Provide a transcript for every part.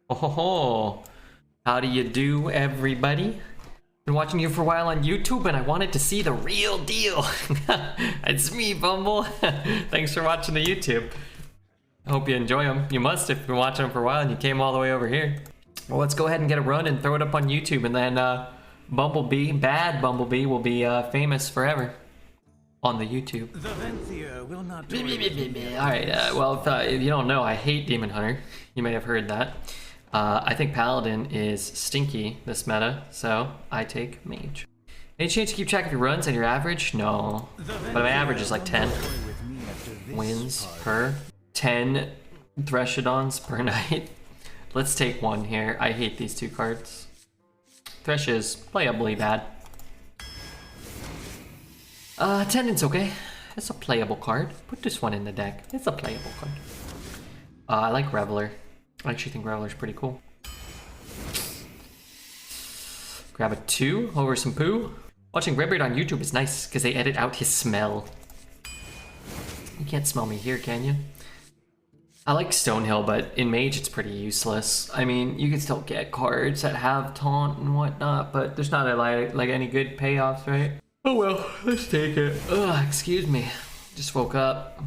Oh, ho, ho. How do you do, everybody? Been watching you for a while on YouTube, and I wanted to see the real deal. It's me, Bumble. Thanks for watching the YouTube. I hope you enjoy them. You must if you've been watching them for a while and you came all the way over here. Well, let's go ahead and get a run and throw it up on YouTube, and then Bumblebee, bad Bumblebee, will be famous forever on the YouTube. The Nathria will not Alright, well, if you don't know, I hate Demon Hunter. You may have heard that. I think Paladin is stinky this meta, so I take Mage. Any chance to keep track of your runs and your average? No, but my average is like 10 wins per 10 Threshadons per night. Let's take one here. I hate these two cards. Thresh is playably bad. Attendance, okay. It's a playable card. Put this one in the deck. It's a playable card. I like Reveler. I actually think Reveler's pretty cool. Grab a 2 over some poo. Watching Redbeard on YouTube is nice because they edit out his smell. You can't smell me here, can you? I like Stonehill, but in Mage it's pretty useless. I mean, you can still get cards that have taunt and whatnot, but there's not like any good payoffs, right? Oh well, let's take it. Ugh, excuse me. Just woke up.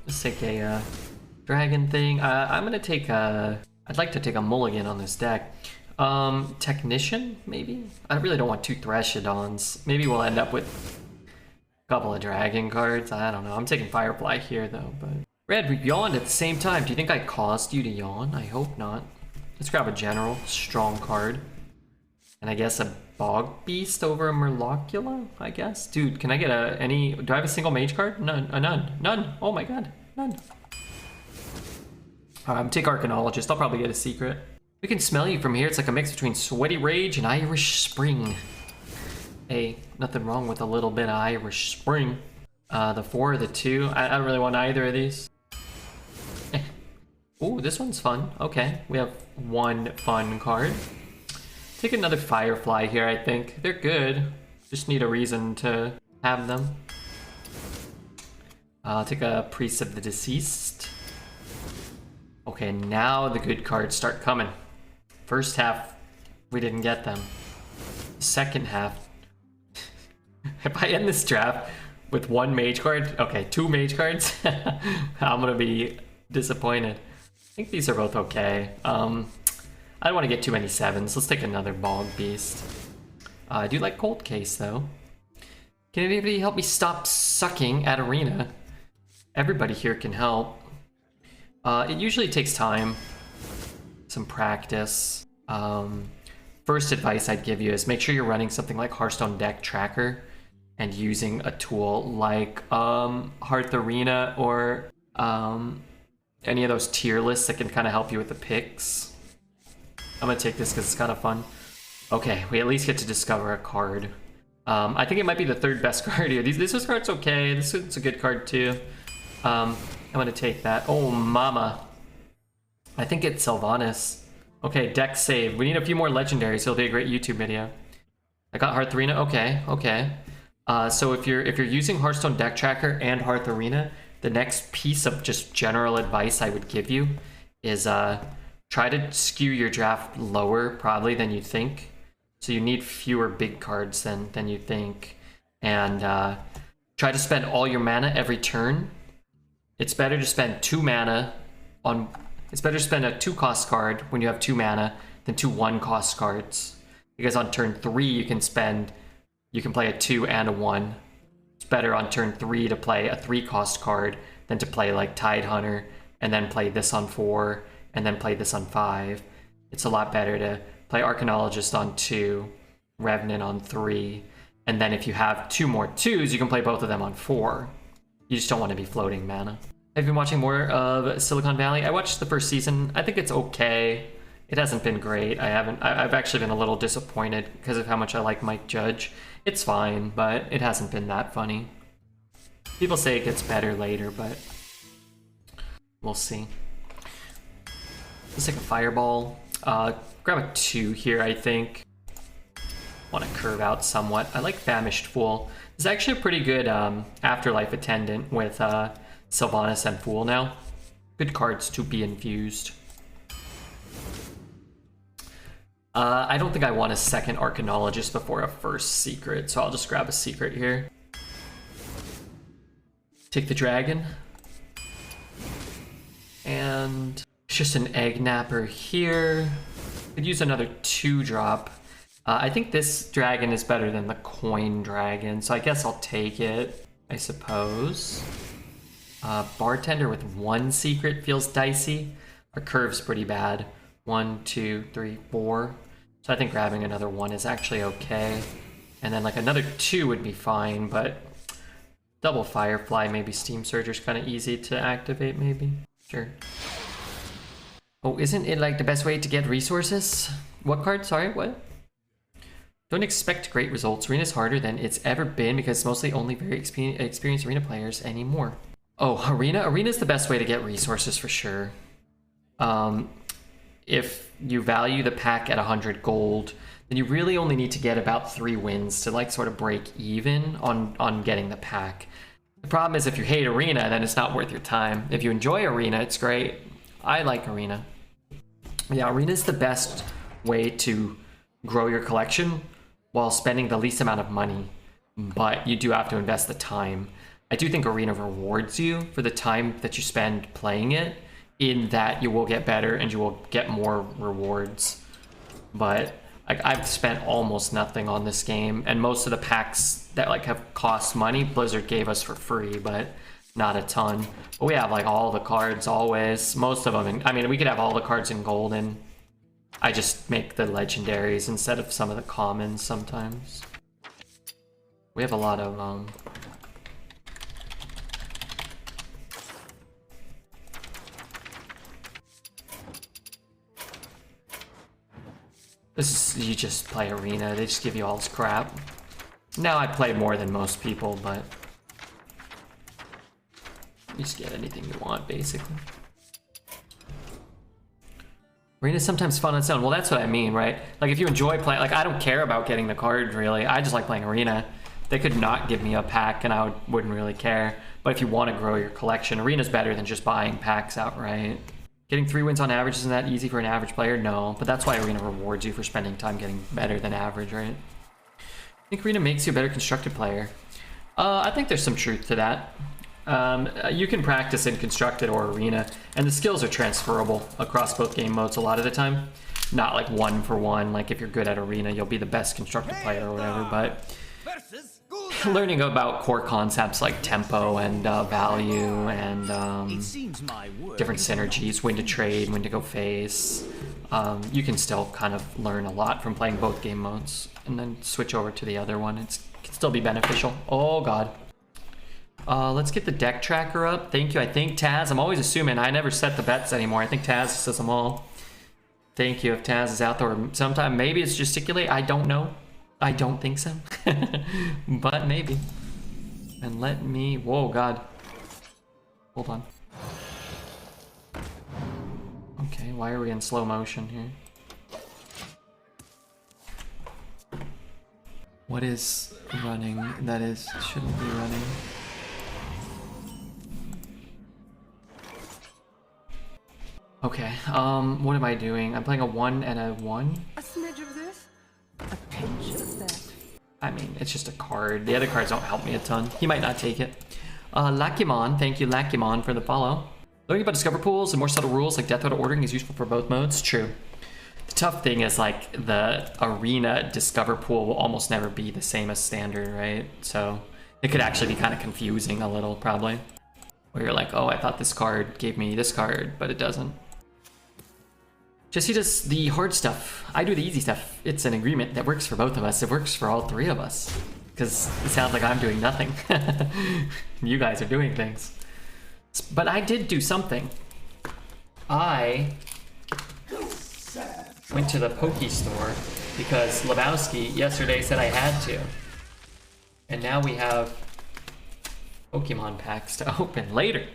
Let's take a dragon thing. I'm gonna take a... I'd like to take a mulligan on this deck. Technician, maybe? I really don't want 2 Threshadons. Maybe we'll end up with a couple of dragon cards. I don't know. I'm taking Firefly here, though, but... Red, we yawned at the same time. Do you think I caused you to yawn? I hope not. Let's grab a general. Strong card. And I guess a Bog Beast over a Murlocula, I guess? Dude, can I get any... Do I have a single mage card? None. None. None. Oh my god. None. Take Arcanologist. I'll probably get a secret. We can smell you from here. It's like a mix between Sweaty Rage and Irish Spring. Hey, nothing wrong with a little bit of Irish Spring. The 4 or the 2. I don't really want either of these. Ooh, this one's fun. Okay, we have one fun card. Take another Firefly here, I think. They're good. Just need a reason to have them. I'll take a Priest of the Deceased. Okay, now the good cards start coming. First half, we didn't get them. Second half, if I end this draft with 1 mage card, okay, 2 mage cards, I'm gonna be disappointed. I think these are both okay. I don't want to get too many 7s. Let's take another Bog Beast. I do like Cold Case, though. Can anybody help me stop sucking at Arena? Everybody here can help. It usually takes time, some practice. First advice I'd give you is make sure you're running something like Hearthstone Deck Tracker and using a tool like Hearth Arena or any of those tier lists that can kind of help you with the picks. I'm gonna take this because it's kind of fun. Okay, we at least get to discover a card. I think it might be the 3rd best card here. This card's okay. This is a good card too. I'm gonna take that. Oh, mama. I think it's Sylvanas. Okay, deck save. We need a few more legendaries, so it'll be a great YouTube video. I got Hearth Arena. Okay, okay. So if you're using Hearthstone Deck Tracker and Hearth Arena, the next piece of just general advice I would give you is try to skew your draft lower probably than you think. So you need fewer big cards than you think, and try to spend all your mana every turn. It's better to spend 2 mana on... It's better to spend a 2-cost card when you have 2 mana than 2 1-cost cards. Because on turn 3 you can play a 2 and a 1. It's better on turn 3 to play a 3-cost card than to play like Tidehunter and then play this on 4 and then play this on 5. It's a lot better to play Arcanologist on 2, Revenant on 3, and then if you have 2 more 2s, you can play both of them on 4. You just don't want to be floating mana. I've been watching more of Silicon Valley. I watched the first season. I think it's okay. It hasn't been great. I've actually been a little disappointed because of how much I like Mike Judge. It's fine, but it hasn't been that funny. People say it gets better later, but we'll see. Let's take a Fireball. Grab a 2 here, I think. Want to curve out somewhat. I like Famished Fool. It's actually a pretty good Afterlife Attendant with Sylvanas and Fool now. Good cards to be infused. I don't think I want a second Arcanologist before a first secret, so I'll just grab a secret here. Take the dragon. And it's just an egg napper here. Could use another 2-drop. I think this dragon is better than the coin dragon, so I guess I'll take it, I suppose. Bartender with 1 secret feels dicey. Our curve's pretty bad. 1, 2, 3, 4. So I think grabbing another 1 is actually okay. And then like another 2 would be fine, but double Firefly, maybe Steam Surger's kind of easy to activate, maybe. Sure. Oh, isn't it like the best way to get resources? What card? Sorry, what? Don't expect great results. Arena's harder than it's ever been because it's mostly only very experienced arena players anymore. Oh, Arena? Arena's the best way to get resources for sure. If you value the pack at 100 gold, then you really only need to get about 3 wins to like sort of break even on getting the pack. The problem is if you hate Arena, then it's not worth your time. If you enjoy Arena, it's great. I like Arena. Yeah, Arena is the best way to grow your collection while spending the least amount of money, but you do have to invest the time. I do think Arena rewards you for the time that you spend playing it, in that you will get better and you will get more rewards. But like I've spent almost nothing on this game, and most of the packs that like have cost money, Blizzard gave us for free, but not a ton. But we have like all the cards always, most of them. I mean, we could have all the cards in golden. I just make the legendaries instead of some of the commons sometimes. We have a lot of this is, you just play Arena, they just give you all this crap. Now I play more than most people, but you just get anything you want, basically. Arena's sometimes fun on its own. Well, that's what I mean, right? Like, if you enjoy playing, like, I don't care about getting the cards, really. I just like playing Arena. They could not give me a pack, and I wouldn't really care. But if you want to grow your collection, Arena's better than just buying packs outright. Getting 3 wins on average isn't that easy for an average player? No, but that's why Arena rewards you for spending time getting better than average, right? I think Arena makes you a better constructed player. I think there's some truth to that. You can practice in Constructed or Arena, and the skills are transferable across both game modes a lot of the time. Not like 1 for 1, like if you're good at Arena, you'll be the best Constructed player or whatever, but learning about core concepts like tempo and value and different synergies, when to trade, when to go face, you can still kind of learn a lot from playing both game modes, and then switch over to the other one. It can still be beneficial. Oh god. Let's get the deck tracker up. Thank you. I think Taz, I'm always assuming, I never set the bets anymore. I think Taz says them all. Thank you if Taz is out there. Sometime, maybe it's gesticulate. I don't know. I don't think so. But maybe. And let me, whoa, God. Hold on. Okay, why are we in slow motion here? What is running? That is, shouldn't be running. Okay, what am I doing? I'm playing a 1 and a 1? A smidge of this, a pinch of that. I mean, it's just a card. The other cards don't help me a ton. He might not take it. Lakimon, thank you Lakimon for the follow. Learning about Discover pools and more subtle rules like death order ordering is useful for both modes. True. The tough thing is like the Arena Discover pool will almost never be the same as Standard, right? So it could actually be kind of confusing a little, probably. Where you're like, oh, I thought this card gave me this card, but it doesn't. Jesse does the hard stuff. I do the easy stuff. It's an agreement that works for both of us. It works for all 3 of us. Because it sounds like I'm doing nothing. You guys are doing things. But I did do something. I went to the Poke Store because Lebowski yesterday said I had to. And now we have Pokemon packs to open later.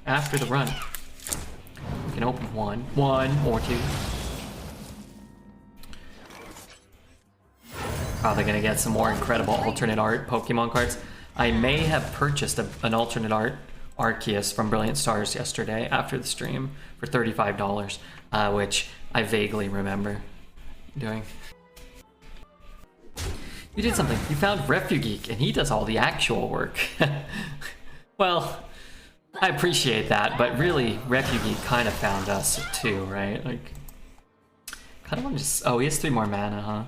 After the run. We can open one or 2. Probably gonna get some more incredible alternate art Pokemon cards. I may have purchased an alternate art Arceus from Brilliant Stars yesterday after the stream for $35, which I vaguely remember. doing? You did something. You found Refugeek, and he does all the actual work. Well, I appreciate that, but really, Refugeek kind of found us too, right? Like, kind of want to just... Oh, he has 3 more mana, huh?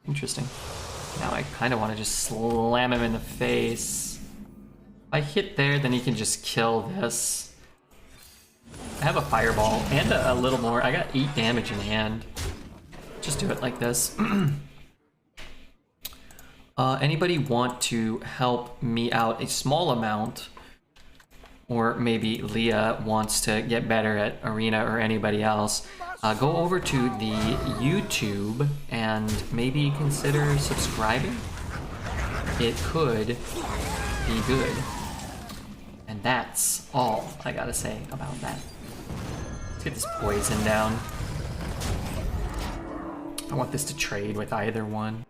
Interesting. Now I kind of want to just slam him in the face. If I hit there, then he can just kill this. I have a fireball and a little more. I got 8 damage in hand. Just do it like this. Anybody want to help me out a small amount? Or maybe Leah wants to get better at Arena, or anybody else. Go over to the YouTube and maybe consider subscribing. It could be good. And that's all I gotta say about that. Let's get this poison down. I want this to trade with either one.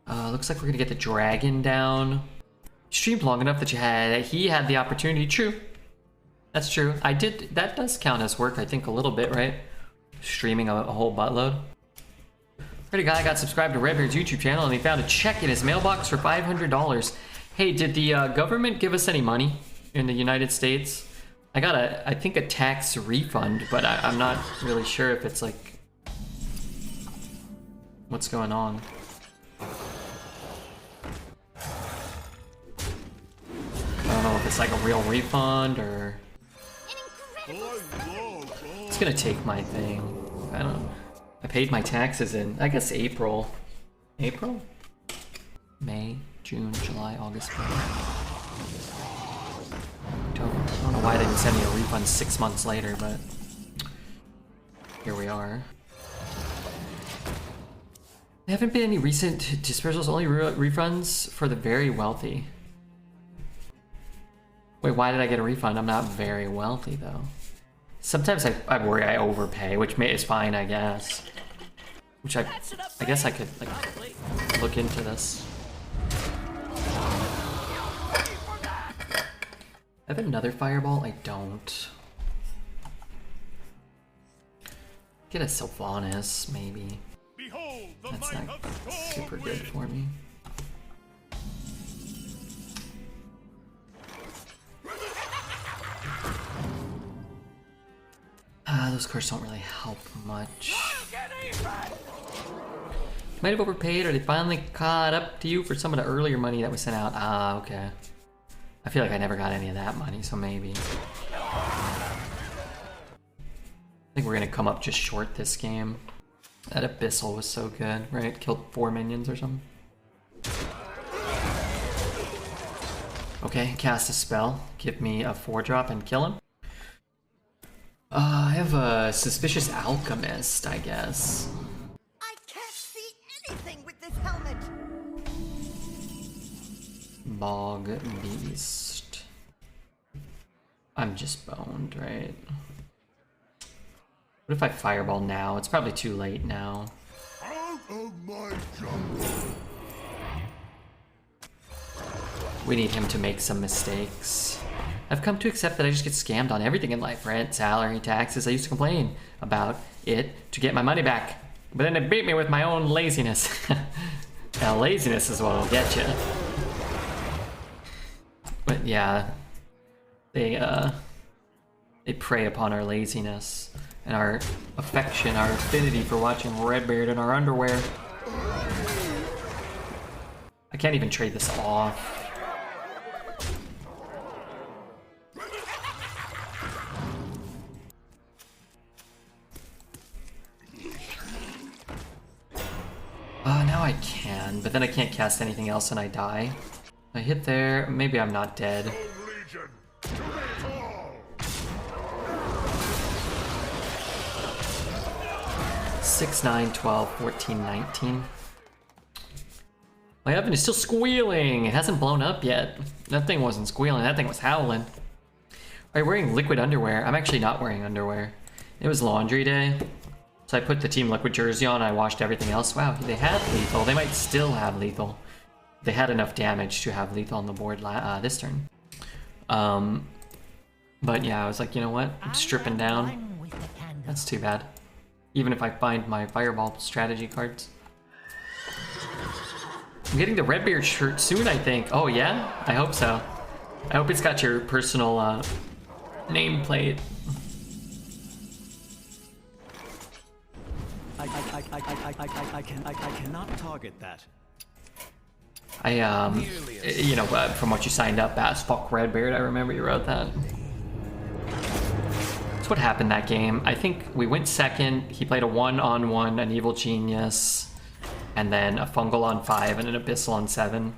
Looks like we're gonna get the dragon down. Streamed long enough that he had the opportunity. True. That's true. I did. That does count as work, I think, a little bit, right? Streaming a whole buttload. Pretty guy got subscribed to Redbeard's YouTube channel and he found a check in his mailbox for $500. Hey, did the government give us any money in the United States? I got I think a tax refund, but I'm not really sure if it's like... What's going on? I don't know if it's like a real refund or... It's gonna take my thing. I don't know. I paid my taxes in, I guess, April. April? May, June, July, August. I don't know why they didn't send me a refund 6 months later, but here we are. There haven't been any recent dispersals, only refunds for the very wealthy. Wait, why did I get a refund? I'm not very wealthy, though. Sometimes I worry I overpay, which is fine, I guess. Which I guess I could, like, look into this. I have another fireball? I don't. Get a Sylvanas, maybe. That's not super good for me. Those cards don't really help much. Might have overpaid, or they finally caught up to you for some of the earlier money that was sent out. Ah, okay. I feel like I never got any of that money, so maybe. I think we're gonna come up just short this game. That Abyssal was so good, right? Killed 4 minions or something. Okay, cast a spell. Give me a 4-drop and kill him. I have a Suspicious Alchemist, I guess. I can't see anything with this helmet. Bog Beast. I'm just boned, right? What if I fireball now? It's probably too late now. Out of my jungle. We need him to make some mistakes. I've come to accept that I just get scammed on everything in life. Rent, salary, taxes. I used to complain about it to get my money back. But then it beat me with my own laziness. Now laziness is what'll get you. But yeah, they prey upon our laziness and our affection, our affinity for watching Redbeard in our underwear. I can't even trade this off. Now I can, but then I can't cast anything else and I die. I hit there, maybe I'm not dead. 6, 9, 12, 14, 19. My oven is still squealing. It hasn't blown up yet. That thing wasn't squealing, that thing was howling. Are you wearing liquid underwear? I'm actually not wearing underwear. It was laundry day. So I put the Team Liquid jersey on and I washed everything else. Wow, they had lethal. They might still have lethal. They had enough damage to have lethal on the board this turn. But yeah, I was like, you know what? I'm stripping down. That's too bad. even if I find my Fireball strategy cards. I'm getting the Redbeard shirt soon, I think. Oh yeah? I hope so. I hope it's got your personal nameplate. I cannot target that. You know, from what you signed up as, fuck Redbeard, I remember you wrote that. That's what happened that game. I think we went second, he played a 1-on-1, an Evil Genius, and then a Fungal on 5 and an Abyssal on 7.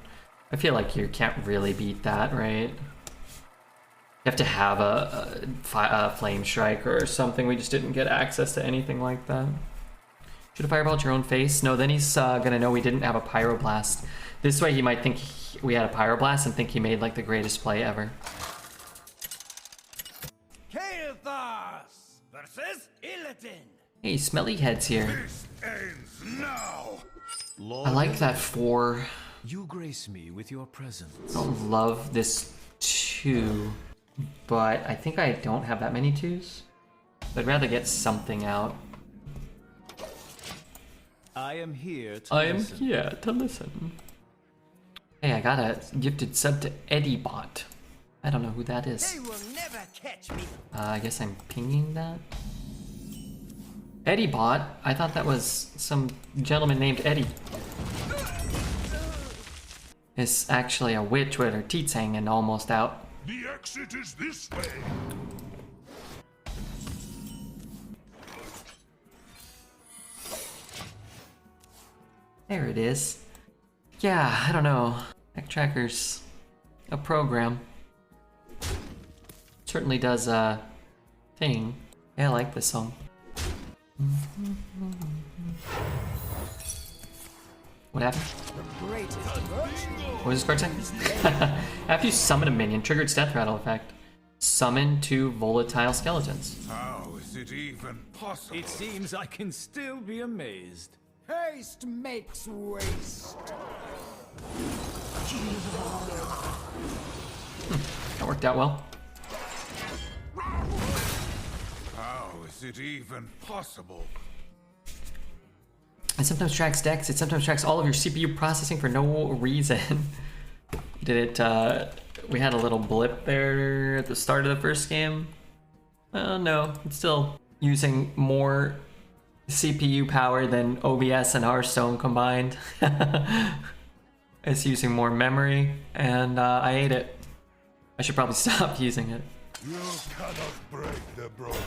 I feel like you can't really beat that, right? You have to have a Flame Strike or something. We just didn't get access to anything like that. Should have fireballed your own face? No, then he's gonna know we didn't have a Pyroblast. This way he might think we had a Pyroblast and think he made like the greatest play ever. Kael'thas versus Illidan. Hey, Smelly Head's here. This ends now. I like that 4. You grace me with your presence. I don't love this 2, but I think I don't have that many 2s. I'd rather get something out. I am here to listen. Hey, I got a gifted sub to EddieBot. I don't know who that is. They will never catch me. I guess I'm pinging that. EddieBot? I thought that was some gentleman named Eddie. It's actually a witch with her teats hanging almost out. The exit is this way. There it is. Yeah, I don't know. Backtracker's a program. Certainly does a thing. Yeah, I like this song. What happened? What was this card saying? After you summon a minion, trigger its death rattle effect. Summon 2 volatile skeletons. How is it even possible? It seems I can still be amazed. Haste makes waste. That worked out well. How is it even possible? It sometimes tracks decks, it sometimes tracks all of your CPU processing for no reason. Did it, we had a little blip there at the start of the first game. No, it's still using more CPU power than OBS and Hearthstone combined. It's using more memory, and I ate it. I should probably stop using it. You cannot break the broken.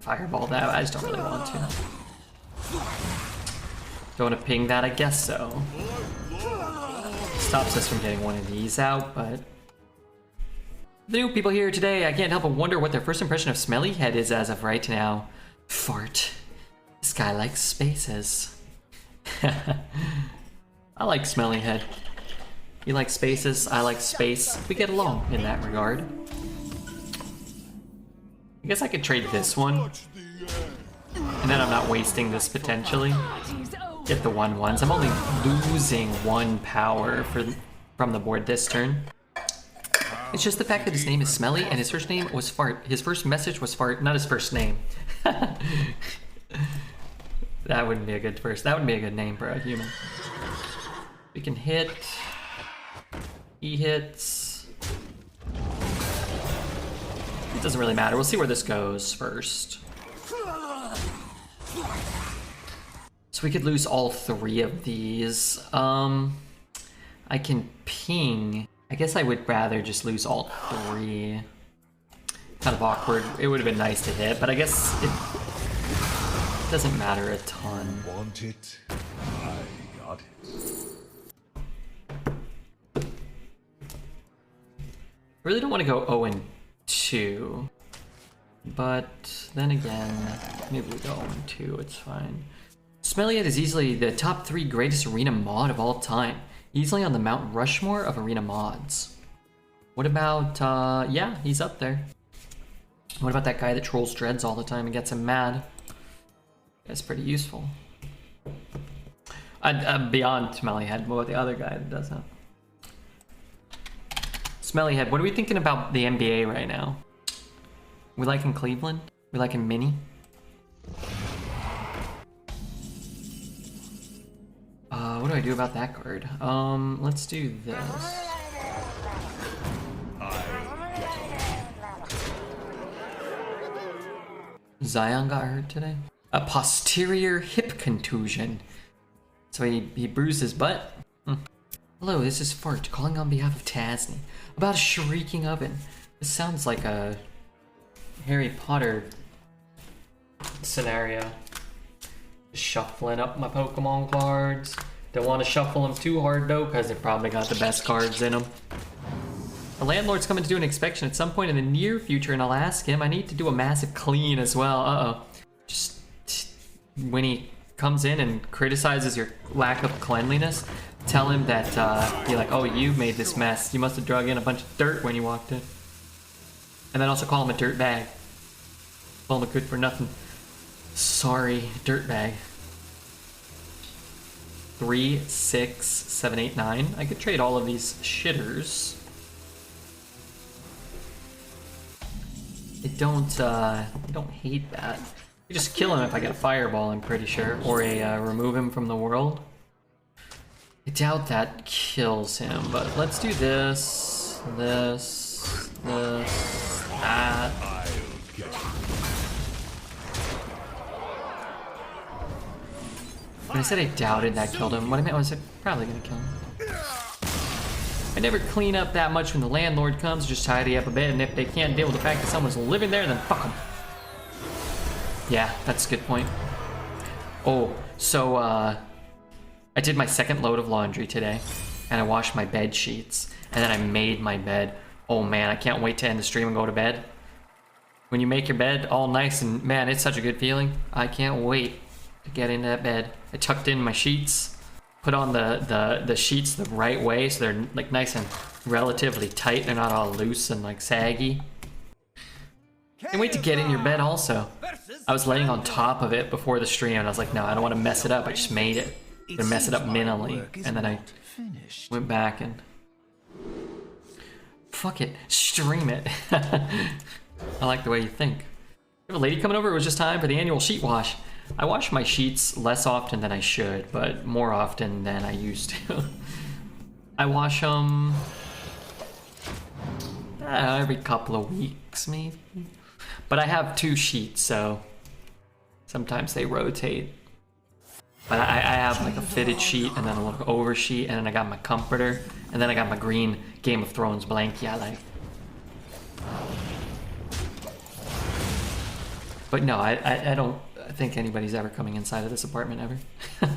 Fireball that, I just don't really want to. Don't want to ping that, I guess so. Stops us from getting one of these out, but... The new people here today, I can't help but wonder what their first impression of Smelly Head is as of right now. Fart. This guy likes spaces. I like Smelly Head. You like spaces, I like space. We get along in that regard. I guess I could trade this one. And then I'm not wasting this potentially. Get the 1/1s. I'm only losing 1 power from the board this turn. It's just the fact that his name is Smelly and his first name was Fart. His first message was Fart, not his first name. That wouldn't be a good first. That wouldn't be a good name for a human. We can hit. He hits. It doesn't really matter. We'll see where this goes first. So we could lose all 3 of these. I can ping. I guess I would rather just lose all 3. Kind of awkward. It would have been nice to hit, but I guess it doesn't matter a ton. Want it? I got it. I really don't want to go 0-2, but then again, maybe we go 0-2, it's fine. Smelly Head is easily the top 3 greatest arena mod of all time. Easily on the Mount Rushmore of arena mods. What about, yeah, he's up there. What about that guy that trolls Dreads all the time and gets him mad? That's pretty useful. Beyond Smelly Head, what about the other guy that does that? Smelly Head, what are we thinking about the NBA right now? We liking Cleveland? We liking Minnie? What do I do about that card? Let's do this. Zion got hurt today. A posterior hip contusion. So he bruised his butt. Hello, this is Fart calling on behalf of Tasney about a shrieking oven. This sounds like a Harry Potter scenario. Just shuffling up my Pokemon cards. Don't want to shuffle them too hard though, because they probably got the best cards in them. The landlord's coming to do an inspection at some point in the near future, and I'll ask him. I need to do a massive clean as well. Uh-oh. Just when he comes in and criticizes your lack of cleanliness, tell him that, be like, oh, you made this mess. You must have drug in a bunch of dirt when you walked in. And then also call him a dirt bag. Call him a good for nothing. Sorry, dirt bag. 3, 6, 7, 8, 9. I could trade all of these shitters. I don't hate that. You just kill him if I get a fireball, I'm pretty sure. Or a remove him from the world. I doubt that kills him, but let's do this, this, that. When I said I doubted that killed him, what I meant was probably gonna kill him. I never clean up that much when the landlord comes, just tidy up a bit, and if they can't deal with the fact that someone's living there, then fuck them. Yeah, that's a good point. Oh, so I did my second load of laundry today, and I washed my bed sheets, and then I made my bed. Oh man, I can't wait to end the stream and go to bed. When you make your bed all nice, and man, it's such a good feeling. I can't wait to get into that bed. I tucked in my sheets, put on the sheets the right way so they're like nice and relatively tight. They're not all loose and like saggy. Can't wait to get in your bed also. I was laying on top of it before the stream and I was like, no, I don't want to mess it up. I just made it. I'm gonna mess it up minimally. And then I went back and fuck it, stream it. I like the way you think. We have a lady coming over. It was just time for the annual sheet wash. I wash my sheets less often than I should, but more often than I used to. I wash them every couple of weeks, maybe. But I have 2 sheets, so sometimes they rotate. But I have like a fitted sheet, and then a little over sheet, and then I got my comforter, and then I got my green Game of Thrones blankie I like. But no, I don't think anybody's ever coming inside of this apartment ever. I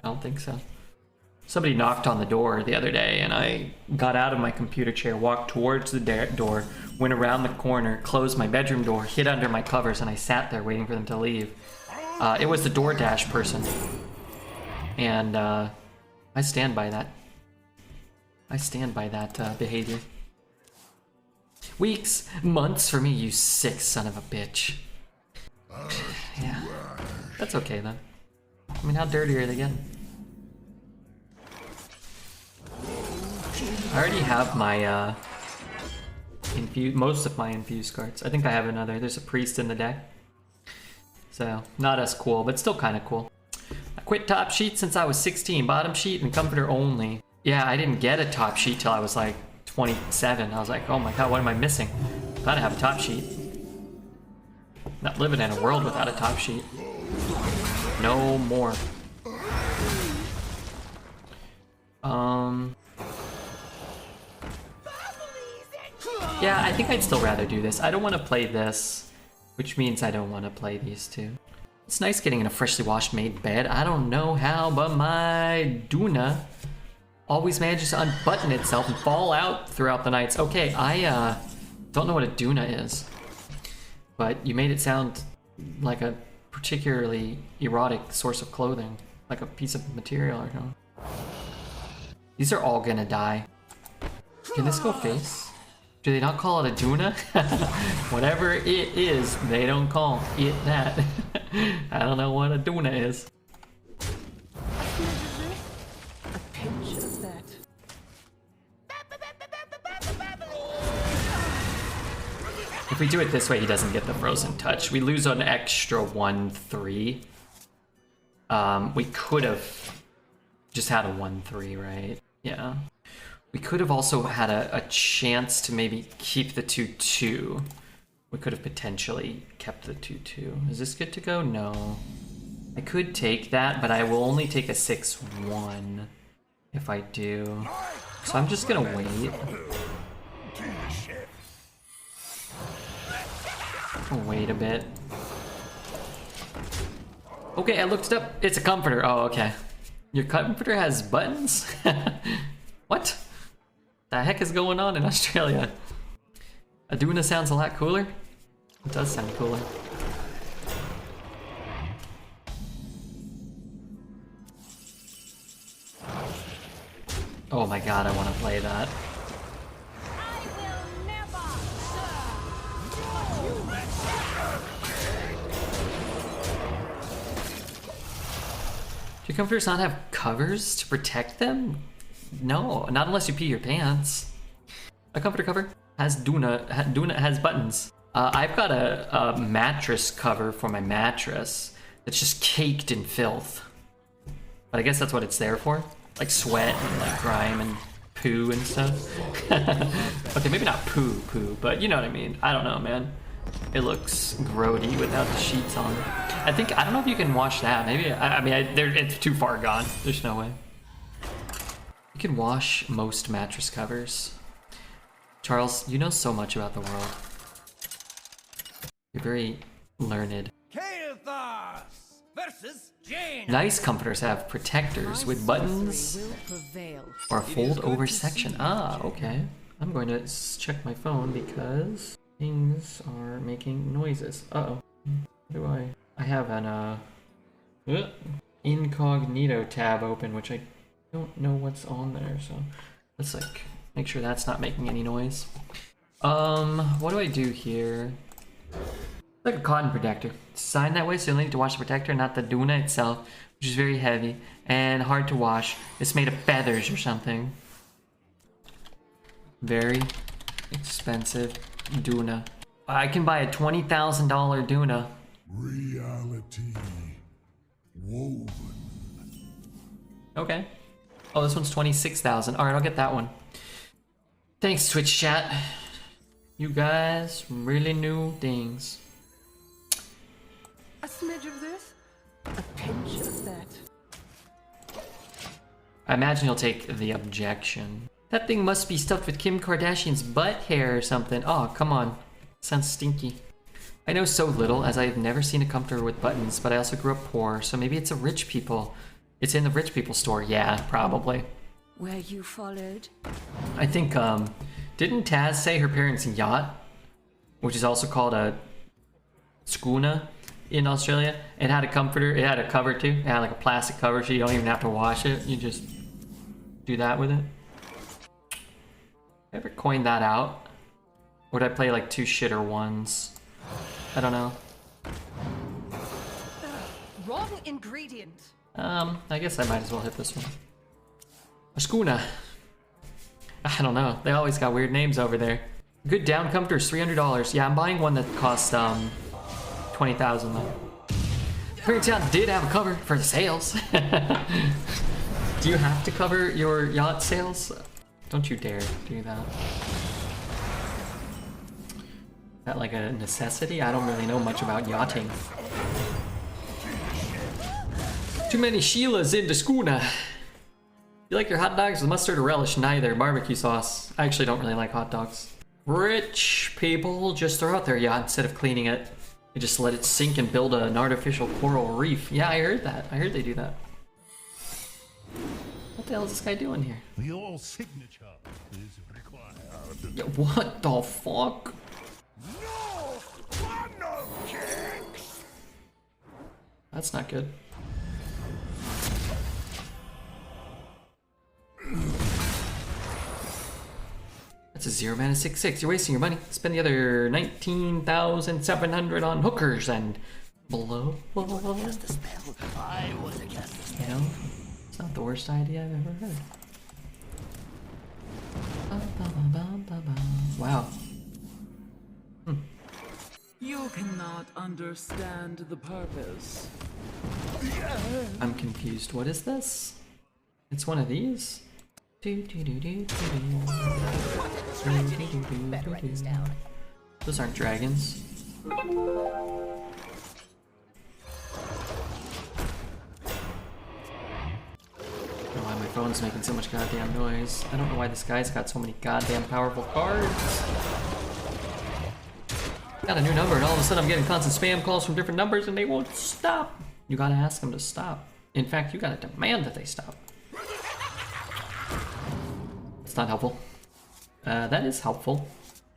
don't think so. Somebody knocked on the door the other day and I got out of my computer chair, walked towards the door, went around the corner, closed my bedroom door, hid under my covers, and I sat there waiting for them to leave. It was the DoorDash person. And I stand by that. I stand by that behavior. Weeks, months for me, you sick son of a bitch. Yeah, that's okay then. I mean, how dirty are they getting? I already have my most of my infused cards. I think I have another. There's a priest in the deck. So, not as cool, but still kind of cool. I quit top sheet since I was 16. Bottom sheet and comforter only. Yeah, I didn't get a top sheet till I was like 27. I was like, oh my god, what am I missing? Gotta have a top sheet. Not living in a world without a top sheet. No more. Yeah, I think I'd still rather do this. I don't want to play this, which means I don't want to play these two. It's nice getting in a freshly washed made bed. I don't know how, but my Duna always manages to unbutton itself and fall out throughout the nights. Okay, I don't know what a Duna is, but you made it sound like a particularly erotic source of clothing, like a piece of material or something. These are all gonna die. Can this go face? Do they not call it a Duna? Whatever it is, they don't call it that. I don't know what a Duna is. A pinch of that. If we do it this way, he doesn't get the frozen touch. We lose an extra 1/3. We could have just had a 1/3, right? Yeah. We could have also had a chance to maybe keep the 2/2. We could have potentially kept the 2/2. Is this good to go? No. I could take that, but I will only take a 6/1 if I do. So I'm just gonna wait. I'll wait a bit. Okay, I looked it up. It's a comforter. Oh, okay. Your comforter has buttons? What? The heck is going on in Australia? Aduna sounds a lot cooler. It does sound cooler. Oh my god, I want to play that. Do your comforters not have covers to protect them? No, not unless you pee your pants. A comforter cover has Duna has buttons. I've got a mattress cover for my mattress that's just caked in filth. But I guess that's what it's there for. Like sweat and like grime and poo and stuff. Okay, maybe not poo, but you know what I mean. I don't know, man. It looks grody without the sheets on. I don't know if you can wash that. Maybe, it's too far gone. There's no way. You can wash most mattress covers. Charles, you know so much about the world. You're very learned. Kael'thas versus Jane. Nice comforters have protectors with buttons or a fold over section. Ah, okay. I'm going to check my phone because things are making noises. Uh-oh. I have an incognito tab open, which I don't know what's on there, so let's like make sure that's not making any noise. What do I do here? Like a cotton protector. It's designed that way so you only need to wash the protector, not the Duna itself, which is very heavy and hard to wash. It's made of feathers or something. Very expensive Duna. I can buy a $20,000 Duna. Reality woven. Okay. Oh, this one's 26,000. All right, I'll get that one. Thanks, Twitch chat. You guys really knew things. A smidge of this, a pinch of that. I imagine you'll take the objection. That thing must be stuffed with Kim Kardashian's butt hair or something. Oh, come on. Sounds stinky. I know so little as I have never seen a comforter with buttons, but I also grew up poor, so maybe it's a rich people. It's in the rich people store. Yeah, probably. Where you followed? I think, didn't Taz say her parents' yacht, which is also called a schooner in Australia, it had a comforter, it had a cover too. It had like a plastic cover so you don't even have to wash it. You just do that with it. Ever coined that out? Or did I play like two shitter ones? I don't know. Wrong ingredient. I guess I might as well hit this one. A schooner. I don't know. They always got weird names over there. Good down comforter is $300. Yeah, I'm buying one that costs 20,000 though. Parents Yacht did have a cover for the sales. Do you have to cover your yacht sales? Don't you dare do that. Is that like a necessity? I don't really know much about yachting. Too many Sheilas in the schooner. You like your hot dogs with mustard or relish? Neither. Barbecue sauce. I actually don't really like hot dogs. Rich people just throw out their yacht instead of cleaning it. They just let it sink and build an artificial coral reef. Yeah, I heard that. I heard they do that. What the hell is this guy doing here? Your signature is required. Yeah, what the fuck? No! No kicks! That's not good. That's a 0 mana 6/6. You're wasting your money. Spend the other 19,700 on hookers and blow. Cast a spell. I was a cast a spell. You know, it's not the worst idea I've ever heard. Wow. You cannot understand the purpose. I'm confused. What is this? It's one of these? Those aren't dragons. I don't know why my phone's making so much goddamn noise. I don't know why this guy's got so many goddamn powerful cards. Got a new number and all of a sudden I'm getting constant spam calls from different numbers and they won't stop. You gotta ask them to stop. In fact, you gotta demand that they stop. It's not helpful. That is helpful,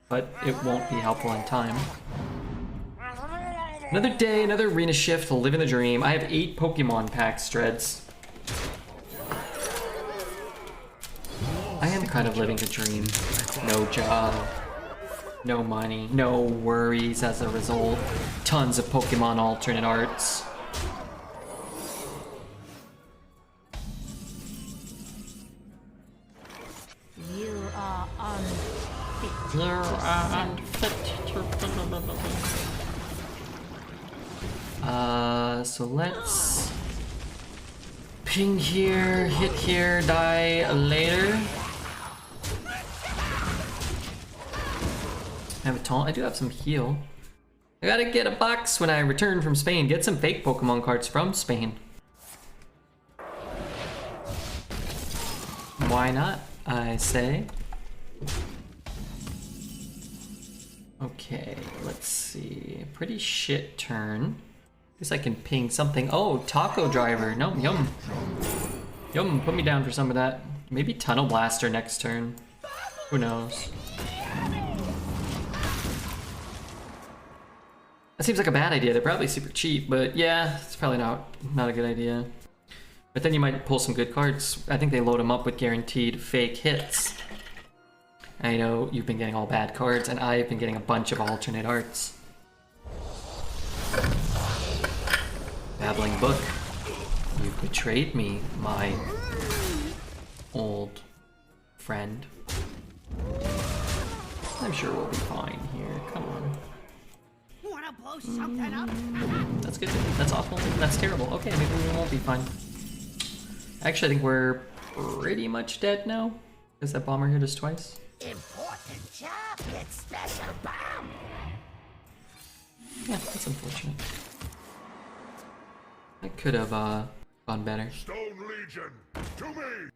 but it won't be helpful in time. Another day, another arena shift, living the dream. I have 8 Pokemon packs, Dreads. I am kind of living the dream. No job, no money, no worries as a result. Tons of Pokemon alternate arts. You are unfit. You are unfit. So let's ping here, hit here, die later. I have a taunt. I do have some heal. I gotta get a box when I return from Spain. Get some fake Pokemon cards from Spain. Why not, I say. Okay, let's see. Pretty shit turn. Guess I can ping something. Oh, taco driver. No, yum. Yum, put me down for some of that. Maybe tunnel blaster next turn. Who knows? That seems like a bad idea. They're probably super cheap, but yeah, it's probably not a good idea. But then you might pull some good cards. I think they load them up with guaranteed fake hits. I know you've been getting all bad cards, and I've been getting a bunch of alternate arts. Babbling book. You've betrayed me, my old friend. I'm sure we'll be fine here. Come on. Wanna blow something up? That's good. That's awful. That's terrible. Okay, maybe we won't be fine. Actually, I think we're pretty much dead now. Because that bomber hit us twice. Important job, get special bomb. Yeah, that's unfortunate. I could have gone better. Stone Legion, to me!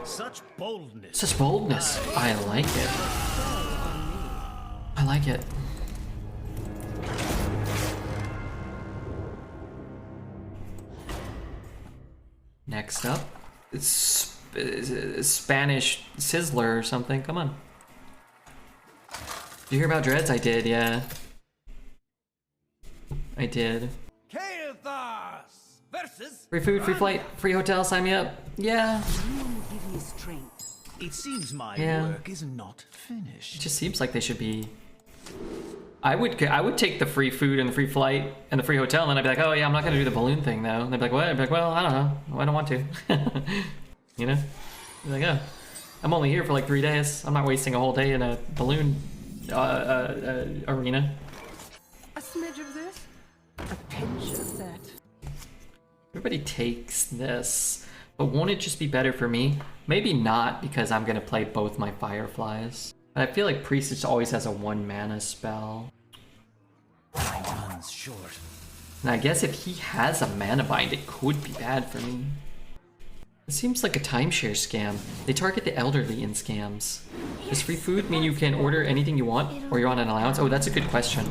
Such boldness. Such boldness. I like it. I like it. Next up, it's Spanish Sizzler or something. Come on. Did you hear about Dreads? I did, yeah. I did. Kael'thas versus Free food, free flight, free hotel, sign me up. Yeah. Give me strength. It seems my Yeah. work is not It finished. just seems like they should be. I would take the free food and the free flight and the free hotel, and then I'd be like, oh yeah, I'm not gonna do the balloon thing though. And they'd be like, what? I'd be like, well, I don't know. I don't want to. You know? Be like, oh, I'm only here for like 3 days. I'm not wasting a whole day in a balloon arena. A smidge of this, a pinch of that. Everybody takes this, but won't it just be better for me? Maybe not, because I'm gonna play both my Fireflies. But I feel like Priest always has a 1 mana spell. Time runs short. And I guess if he has a mana bind, it could be bad for me. It seems like a timeshare scam. They target the elderly in scams. Does free food mean you can order anything you want, or you're on an allowance? Oh, that's a good question.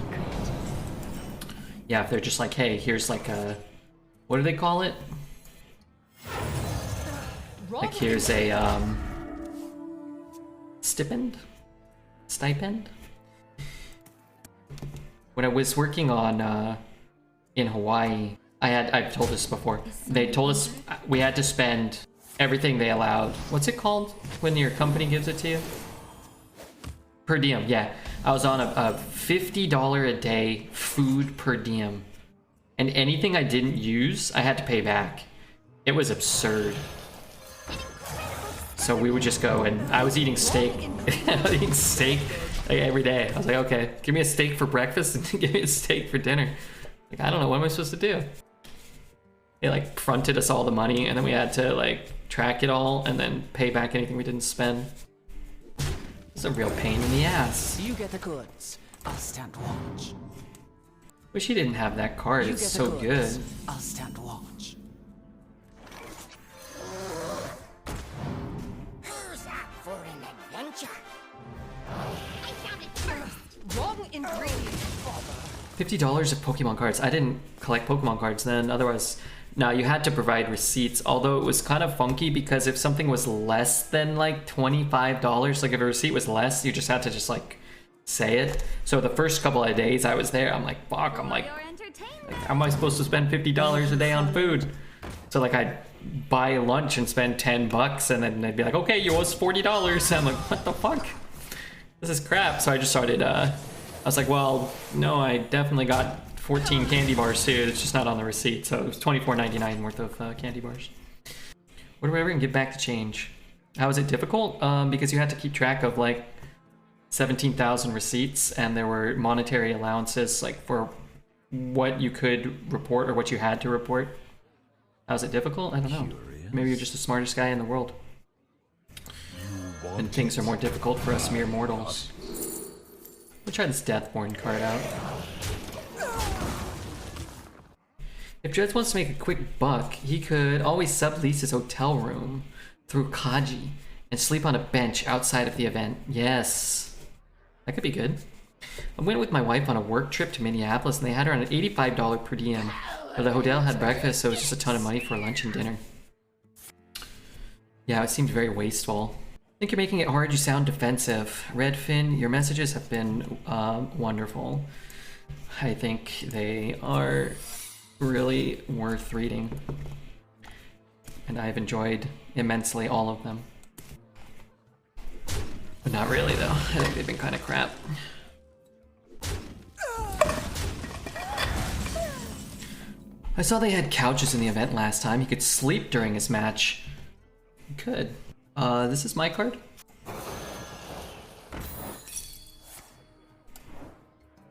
Yeah, if they're just like, hey, here's like a... What do they call it? Like here's a, stipend? Stipend? When I was working on, in Hawaii, I've told this before. They told us we had to spend everything they allowed. What's it called when your company gives it to you? Per diem, yeah. I was on a $50 a day food per diem. And anything I didn't use, I had to pay back. It was absurd. So we would just go, and I was eating steak. I was eating steak like every day. I was like, okay, give me a steak for breakfast and give me a steak for dinner. Like, I don't know, what am I supposed to do? They like fronted us all the money, and then we had to like track it all and then pay back anything we didn't spend. It's a real pain in the ass. You get the goods. I'll stand watch. Wish he didn't have that card. You It's get so the goods. good. I'll stand watch. Who's up for an adventure? I found it first. Wrong ingredient. $50 of Pokemon cards. I didn't collect Pokemon cards then. Otherwise, no, you had to provide receipts. Although it was kind of funky because if something was less than like $25, like if a receipt was less, you just had to just like say it. So the first couple of days I was there, I'm like, fuck, I'm like how am I supposed to spend $50 a day on food? So like I'd buy lunch and spend $10 and then they'd be like, okay, you owe us $40. I'm like, what the fuck? This is crap. So I just started, I was like, well, no, I definitely got 14 candy bars too. It's just not on the receipt. So it was $24.99 worth of candy bars. What do we ever give back the change? How was it difficult? Because you had to keep track of like 17,000 receipts and there were monetary allowances like for what you could report or what you had to report. How was it difficult? I don't know. Maybe you're just the smartest guy in the world. And things are more difficult for us mere mortals. We'll try this Deathborn card out. If Dredz wants to make a quick buck, he could always sublease his hotel room through Kaji and sleep on a bench outside of the event. Yes. That could be good. I went with my wife on a work trip to Minneapolis and they had her on an $85 per diem. But the hotel had breakfast, so it was just a ton of money for lunch and dinner. Yeah, it seemed very wasteful. I think you're making it hard. You sound defensive. Redfin, your messages have been wonderful. I think they are really worth reading. And I've enjoyed immensely all of them. But not really, though. I think they've been kind of crap. I saw they had couches in the event last time. He could sleep during his match. He could. This is my card.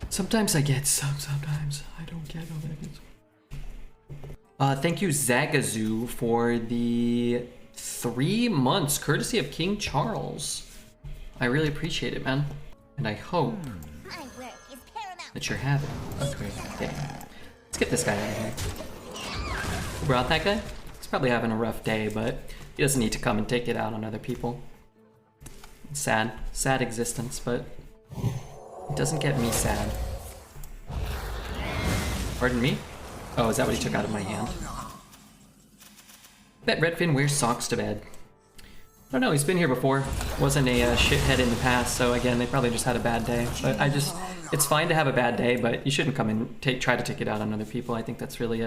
Sometimes I get some, sometimes I don't get them. Thank you, Zagazoo, for the 3 months, courtesy of King Charles. I really appreciate it, man. And I hope My work is paramount. that you're having a great day. Let's get this guy out of here. Who brought that guy? He's probably having a rough day, but he doesn't need to come and take it out on other people. Sad. Sad existence, but it doesn't get me sad. Pardon me? Oh, is that what he took out of my hand? Bet Redfin wears socks to bed. I don't know, he's been here before. Wasn't a shithead in the past, so again, they probably just had a bad day. But it's fine to have a bad day, but you shouldn't come and try to take it out on other people. I think that's really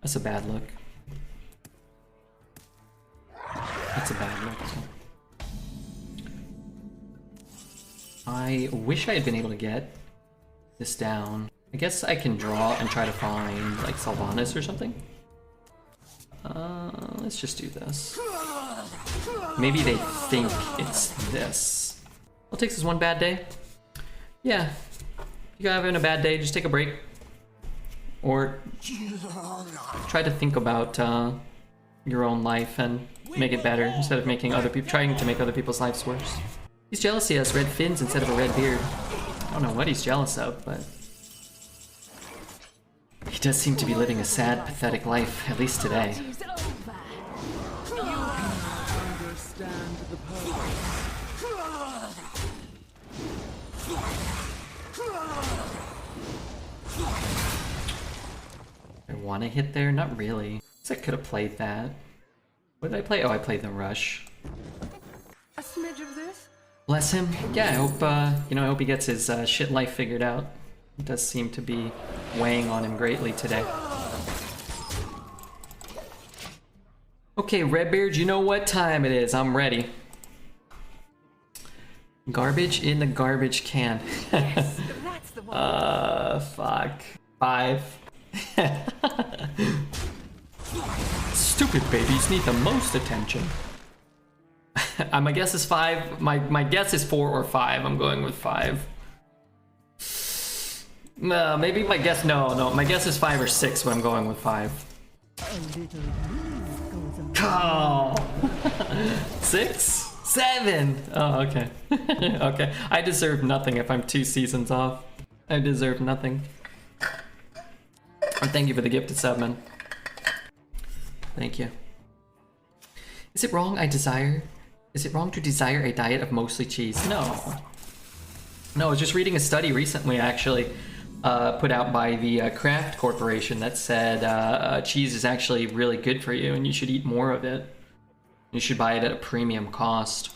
that's a bad look. That's a bad look. So. I wish I had been able to get this down. I guess I can draw and try to find like Sylvanas or something. Let's just do this. Maybe they think it's this. What takes us one bad day? Yeah. If you're having a bad day, just take a break. Or try to think about your own life and make it better instead of making trying to make other people's lives worse. He's jealous he has red fins instead of a red beard. I don't know what he's jealous of, but he does seem to be living a sad, pathetic life, at least today. Understand the purpose. I want to hit there? Not really. I could have played that. What did I play? Oh, I played the Rush. A smidge of this? Bless him. Yeah, I hope, I hope he gets his shit life figured out. It does seem to be weighing on him greatly today. Okay, Redbeard, you know what time it is. I'm ready. Garbage in the garbage can. Yes, that's the one. Fuck. 5. Stupid babies need the most attention. My guess is 5. My guess is 4 or 5. I'm going with 5. Maybe my guess. No. My guess is 5 or 6, but I'm going with 5. Oh. 6? 7. Oh, okay. Okay. I deserve nothing if I'm 2 seasons off. I deserve nothing. And thank you for the gifted sub, man. Thank you. Is it wrong to desire a diet of mostly cheese? No. No, I was just reading a study recently, actually, put out by the Kraft Corporation that said cheese is actually really good for you and you should eat more of it. You should buy it at a premium cost.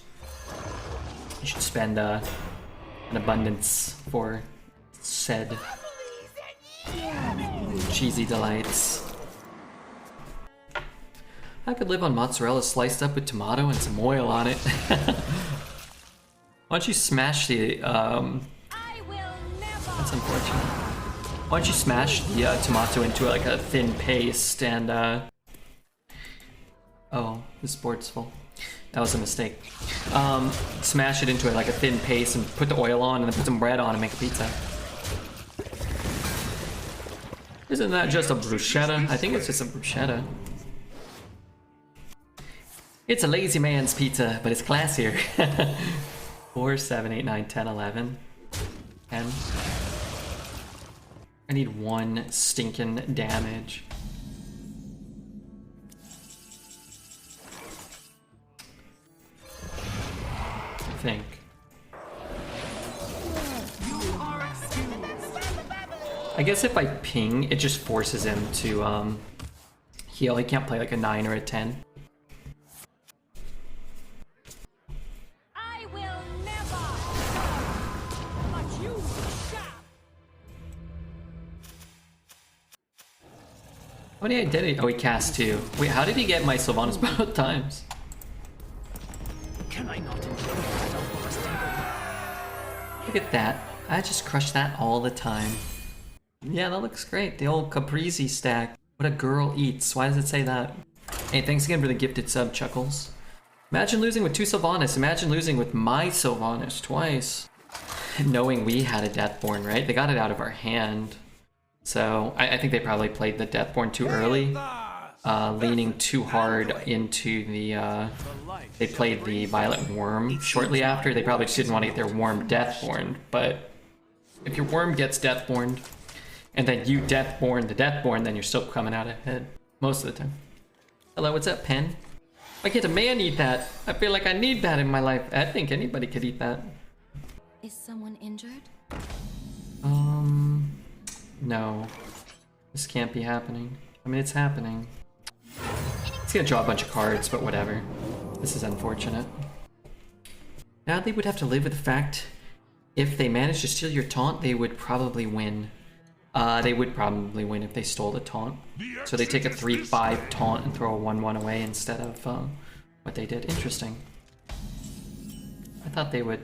You should spend an abundance for said cheesy delights. I could live on mozzarella sliced up with tomato and some oil on it. Why don't you smash the, that's unfortunate. Why don't you smash the tomato into like a thin paste and, oh, this board's full. That was a mistake. Smash it into like a thin paste and put the oil on and then put some bread on and make a pizza. Isn't that just a bruschetta? I think it's just a bruschetta. It's a lazy man's pizza, but it's classier. 4, 7, 8, 9, 10, 11, 10. I need 1 stinking damage. I think. I guess if I ping, it just forces him to heal. He can't play like a 9 or a 10. How many did he? Oh, he cast 2. Wait, how did he get my Sylvanas both times? Can I not Look at that. I just crush that all the time. Yeah, that looks great. The old Caprese stack. What a girl eats. Why does it say that? Hey, thanks again for the gifted sub, Chuckles. Imagine losing with 2 Sylvanas. Imagine losing with my Sylvanas twice. Knowing we had a Deathborn, right? They got it out of our hand. So, I think they probably played the Deathborn too early, leaning too hard into the, they played the Violet Worm shortly after. They probably just didn't want to get their Worm Deathborn, but if your Worm gets Deathborn, and then you Deathborn the Deathborn, then you're still coming out ahead, most of the time. Hello, what's up, Pen? Why can't a man eat that? I feel like I need that in my life. I think anybody could eat that. Is someone injured? No. This can't be happening. I mean, it's happening. It's gonna draw a bunch of cards, but whatever. This is unfortunate. Now they would have to live with the fact if they managed to steal your taunt, they would probably win. They would probably win if they stole the taunt. So they take a 3/5 taunt and throw a 1/1 away instead of what they did. Interesting. I thought they would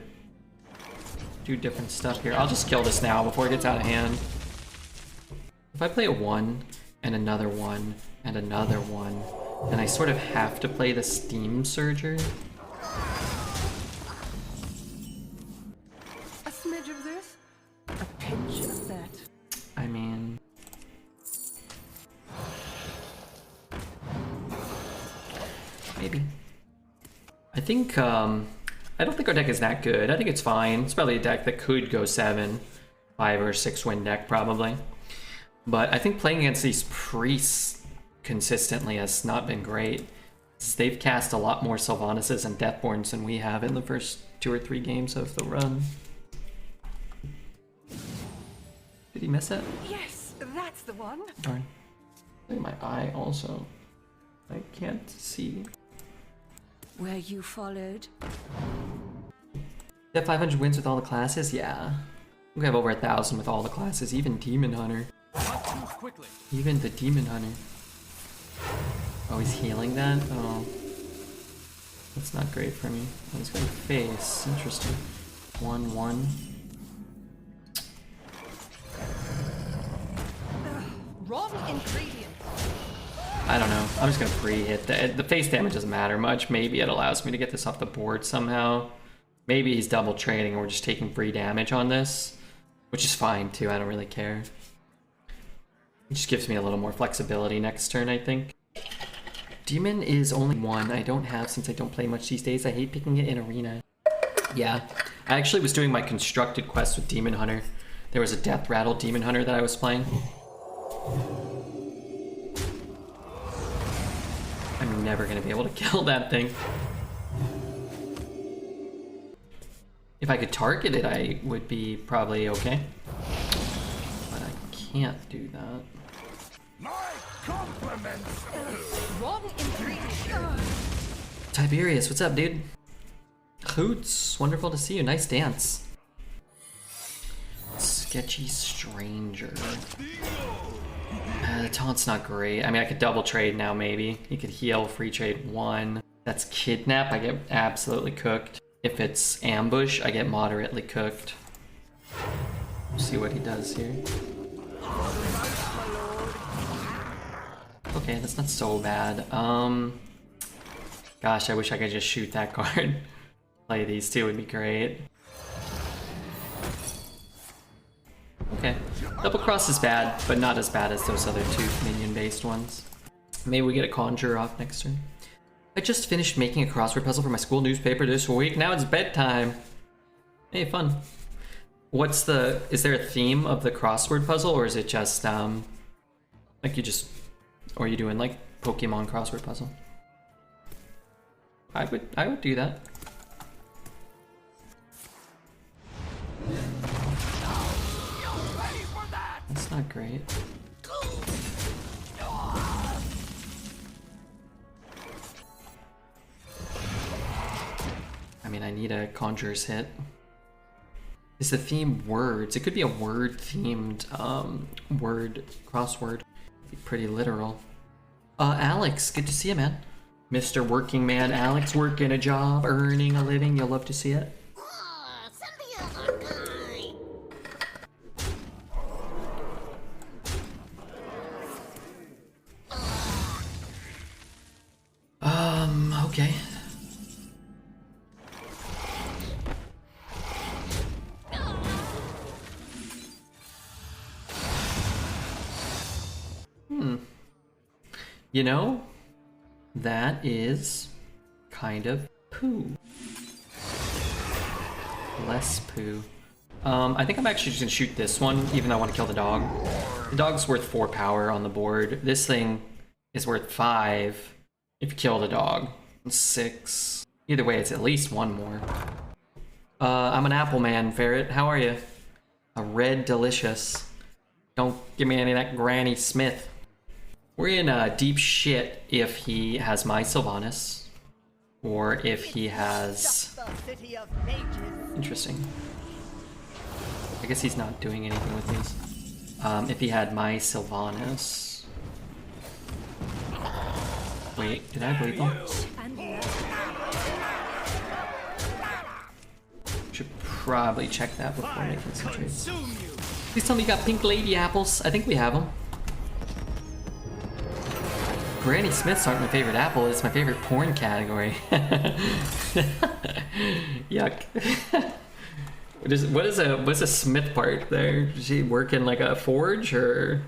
do different stuff here. I'll just kill this now before it gets out of hand. If I play a 1, and another 1, and another 1, then I sort of have to play the Steam Surger. A smidge of this, a pinch of that. I mean... maybe. I think, I don't think our deck is that good. I think it's fine. It's probably a deck that could go 7, 5 or 6 win deck, probably. But I think playing against these priests consistently has not been great. They've cast a lot more Sylvanases and Deathborns than we have in the first 2 or 3 games of the run. Did he miss it? Yes, that's the one. Darn. Look at my eye also. I can't see. Where you followed? You have 500 wins with all the classes? Yeah. We have over 1,000 with all the classes, even Demon Hunter. Even the Demon Hunter. Oh, he's healing that? Oh. That's not great for me. Oh, he's going face. Interesting. 1/1. Wrong ingredient. I don't know. I'm just gonna pre-hit. The face damage doesn't matter much. Maybe it allows me to get this off the board somehow. Maybe he's double trading and we're just taking free damage on this, which is fine too. I don't really care. It just gives me a little more flexibility next turn, I think. Demon is only one I don't have since I don't play much these days. I hate picking it in arena. Yeah, I actually was doing my constructed quest with Demon Hunter. There was a Death Rattle Demon Hunter that I was playing. I'm never gonna be able to kill that thing. If I could target it, I would be probably okay. But I can't do that. My compliments. Wrong in 3. Tiberius, what's up, dude? Hoots, wonderful to see you. Nice dance. Sketchy Stranger. The taunt's not great. I mean, I could double trade now, maybe. You could heal, free trade 1. That's Kidnap, I get absolutely cooked. If it's Ambush, I get moderately cooked. We'll see what he does here. Okay, that's not so bad. Gosh, I wish I could just shoot that card. Play these two would be great. Okay, double cross is bad, but not as bad as those other two minion-based ones. Maybe we get a Conjure off next turn. I just finished making a crossword puzzle for my school newspaper this week. Now it's bedtime. Hey, fun. What's the... Is there a theme of the crossword puzzle, or is it just, like you just... Or are you doing, like, Pokemon crossword puzzle? I would do that. That's not great. I mean, I need a Conjurer's hit. Is the theme words? It could be a word-themed word crossword. Be pretty literal. Alex, good to see you, man. Mr. Working Man Alex, working a job, earning a living. You'll love to see it. Okay. You know, that is kind of poo. Less poo. I think I'm actually just gonna shoot this one, even though I want to kill the dog. The dog's worth 4 power on the board. This thing is worth 5 if you kill the dog. 6. Either way, it's at least 1 more. I'm an apple man, Ferret. How are you? A red delicious. Don't give me any of that Granny Smith. We're in deep shit if he has my Sylvanas, or if he has... Interesting. I guess he's not doing anything with these. If he had my Sylvanas... Wait, did I bleed them? Should probably check that before making some trades. Please tell me you got pink lady apples. I think we have them. Granny Smiths aren't my favorite apple, it's my favorite porn category. Yuck. What's a Smith part there? Does she work in like a forge, or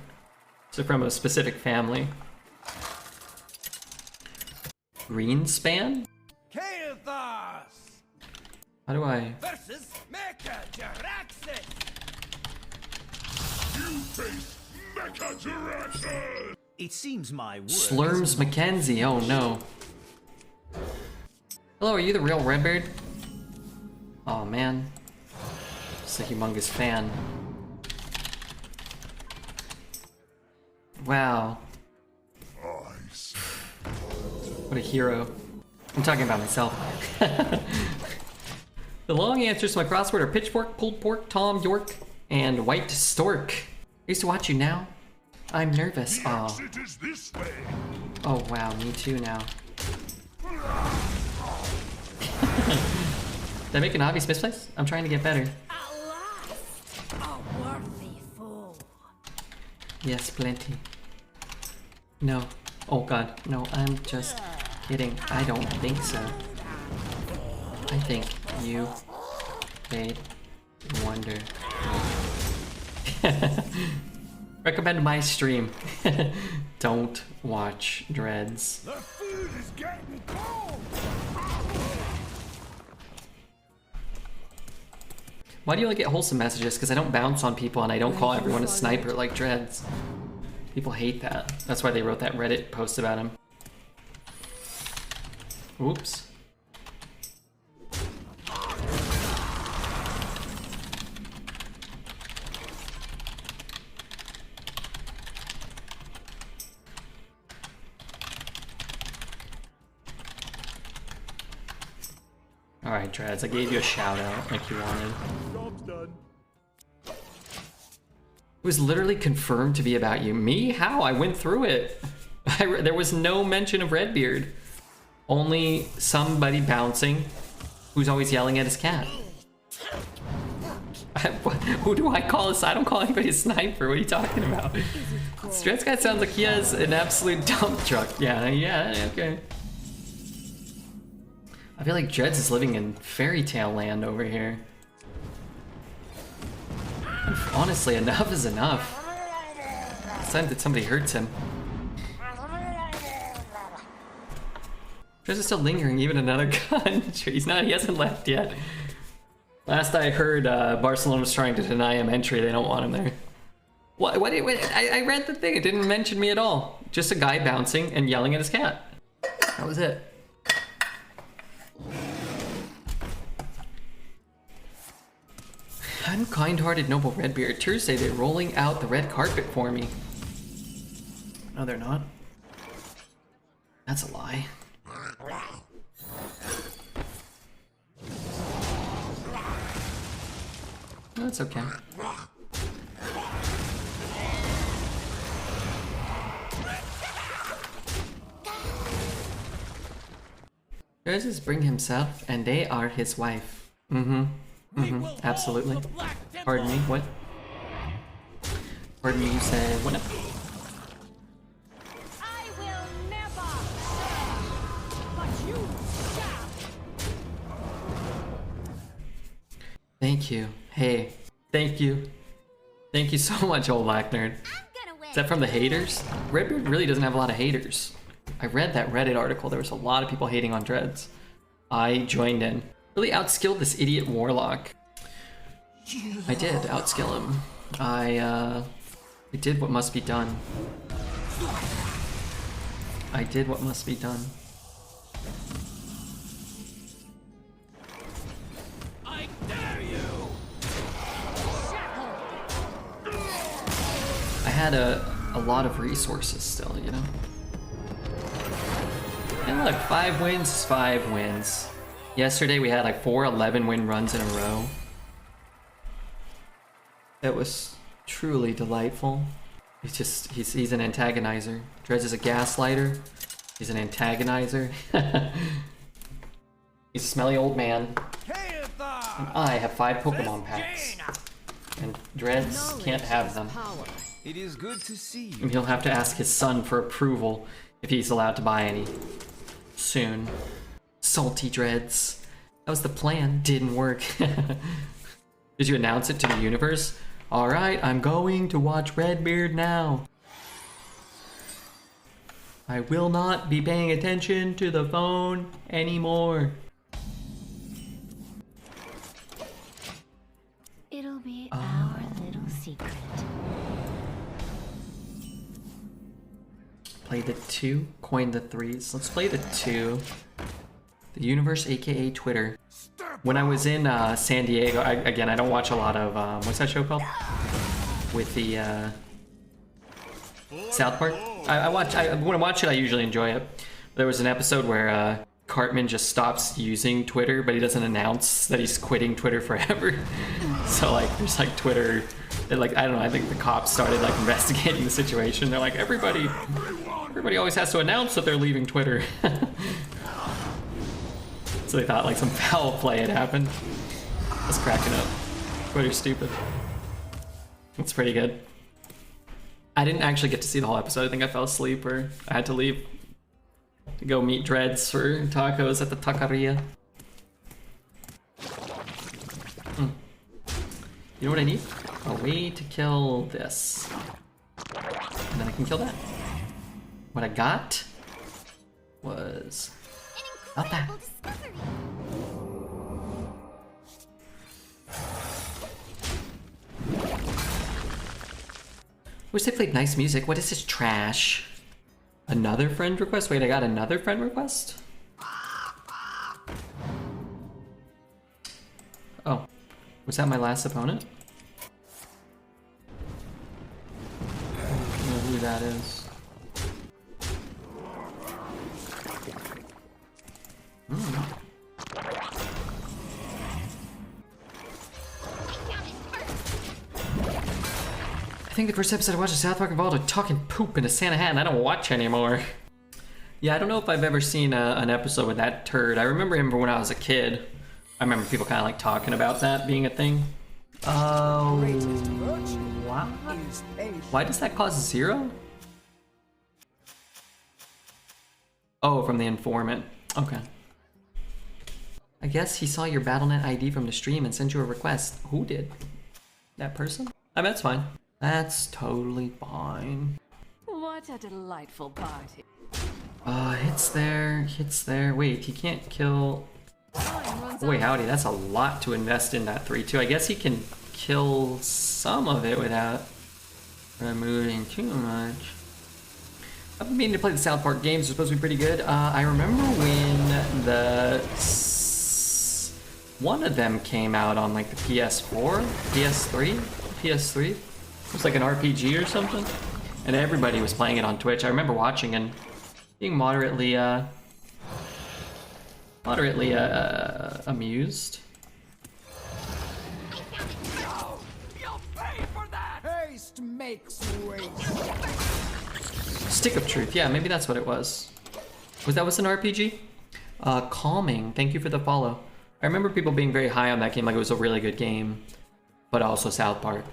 is it from a specific family? Greenspan? How do I... versus Mecha Jiraxis. You face Mecha Jiraxis! It seems my word. Slurms Mackenzie, oh no. Hello, are you the real Redbeard? Oh man. Just a humongous fan. Wow. What a hero. I'm talking about myself. The long answers to my crossword are Pitchfork, Pulled Pork, Tom York, and White Stork. I used to watch you now. I'm nervous. Oh. Oh wow, me too now. Did I make an obvious misplace? I'm trying to get better. Alas, a worthy fool. Yes, plenty. No. Oh god, no, I'm just kidding. I don't think so. I think you made wonder. Recommend my stream. Don't watch Dreads. The food is getting cold! Why do you only get wholesome messages? Because I don't bounce on people and I don't call everyone a sniper like Dreads. People hate that. That's why they wrote that Reddit post about him. Oops. Alright, Dreads, I gave you a shout out like you wanted. Job's done. It was literally confirmed to be about you. Me? How? I went through it. There was no mention of Redbeard. Only somebody bouncing who's always yelling at his cat. Who do I call a... I don't call anybody a sniper. What are you talking about? Dreads guy sounds like he has an absolute dump truck. Yeah, okay. I feel like Dreads is living in fairy tale land over here. And honestly, enough is enough. It's time that somebody hurts him. Dreads is still lingering even in another country. He hasn't left yet. Last I heard, Barcelona was trying to deny him entry. They don't want him there. What I read the thing. It didn't mention me at all. Just a guy bouncing and yelling at his cat. That was it. Unkind-hearted noble Redbeard. Tuesday, they're rolling out the red carpet for me. No, they're not. That's a lie. No, that's okay. Does bring himself, and they are his wife. Absolutely. Pardon me, what? Pardon me, you said what? I will never. But you shall. Thank you. Hey, thank you. Thank you so much, old black nerd. I'm gonna win. Is that from the haters? Redbeard really doesn't have a lot of haters. I read that Reddit article. There was a lot of people hating on Dreads. I joined in. Really outskilled this idiot warlock. I did outskill him. I did what must be done. I did what must be done. I dare you! I had a lot of resources still, you know? And look, 5 wins is 5 wins. Yesterday we had like 4 11-win runs in a row. That was truly delightful. He's an antagonizer. Dreads is a gaslighter. He's an antagonizer. He's a smelly old man. And I have 5 Pokemon packs. And Dreads can't have them. It is good to see you. And he'll have to ask his son for approval if he's allowed to buy any. Soon. Salty Dreads. That was the plan. Didn't work. Did you announce it to the universe? Alright, I'm going to watch Redbeard now. I will not be paying attention to the phone anymore. It'll be our little secret. Play the 2, coin the 3s. Let's play the 2. The universe, aka Twitter. When I was in San Diego, I don't watch a lot of, what's that show called? With the South Park? When I watch it, I usually enjoy it. There was an episode where Cartman just stops using Twitter, but he doesn't announce that he's quitting Twitter forever. So like, there's like Twitter, like, I don't know, I think the cops started like investigating the situation. They're like, everybody always has to announce that they're leaving Twitter. So they thought like some foul play had happened. I was cracking up. Twitter's stupid. It's pretty good. I didn't actually get to see the whole episode. I think I fell asleep or I had to leave to go meet Dreads for tacos at the taqueria. You know what I need? A way to kill this. And then I can kill that. What I got was not that. Discovery. Wish they played nice music. What is this trash? Another friend request? Wait, I got another friend request? Oh. Was that my last opponent? I don't know who that is. I think the first episode I watched of South Park involved a talking poop in a Santa hat, and I don't watch anymore. Yeah, I don't know if I've ever seen an episode with that turd. I remember him from when I was a kid. I remember people kind of like talking about that being a thing. Oh, wow. Why does that cost 0? Oh, from the informant. Okay. I guess he saw your Battle.net ID from the stream and sent you a request. Who did? That person? I mean, that's fine. That's totally fine. What a delightful party. Hits there, hits there. Wait, he can't kill... Boy, howdy, that's a lot to invest in that 3-2. I guess he can kill some of it without removing too much. I've been meaning to play the South Park games. They're supposed to be pretty good. I remember when one of them came out on like the PS4, PS3, PS3. It was like an RPG or something, and everybody was playing it on Twitch. I remember watching and being moderately amused. You'll pay for that! Haste makes waste. Stick of Truth, yeah, maybe that's what it was. Was an RPG? Calming, thank you for the follow. I remember people being very high on that game, like it was a really good game, but also South Park.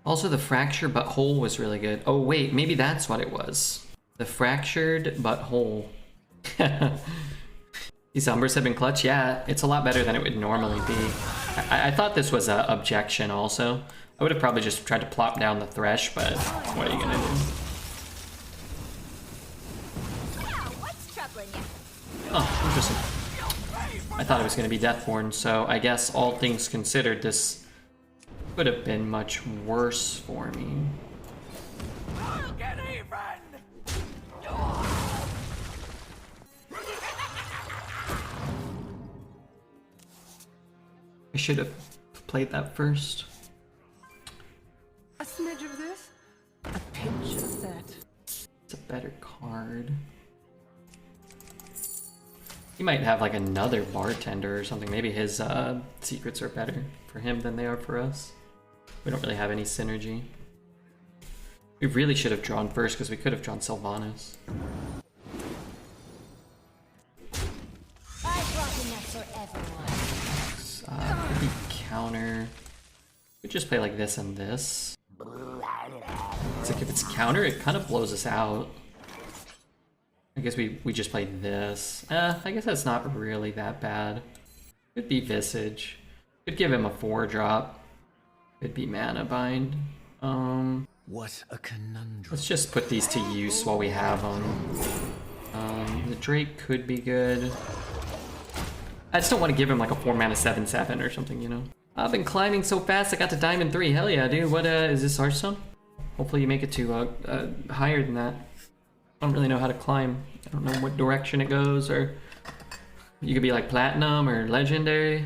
Also, the Fractured But Whole was really good. Oh wait, maybe that's what it was. The Fractured But Whole. These Umbers have been clutch? Yeah, it's a lot better than it would normally be. I thought this was an objection also. I would have probably just tried to plop down the Thresh, but what are you gonna do? Yeah, what's troubling you? Oh, interesting. I thought it was gonna be Deathborn, so I guess all things considered, this could have been much worse for me. I'll get even! I should have played that first. A smidge of this, a pinch of that. It's a better card. He might have like another bartender or something. Maybe his secrets are better for him than they are for us. We don't really have any synergy. We really should have drawn first because we could have drawn Sylvanas. I brought enough for everyone. Could be counter. We just play like this and this. It's like if it's counter, it kind of blows us out. I guess we just played this. I guess that's not really that bad. Could be Visage. Could give him a 4-drop. Could be Mana Bind. What a conundrum. Let's just put these to use while we have them. The Drake could be good. I just don't want to give him like a 4-mana 7/7 or something, you know? I've been climbing so fast I got to Diamond 3. Hell yeah, dude. What is this Hearthstone? Hopefully you make it to higher than that. I don't really know how to climb. I don't know what direction it goes, or you could be like Platinum or Legendary.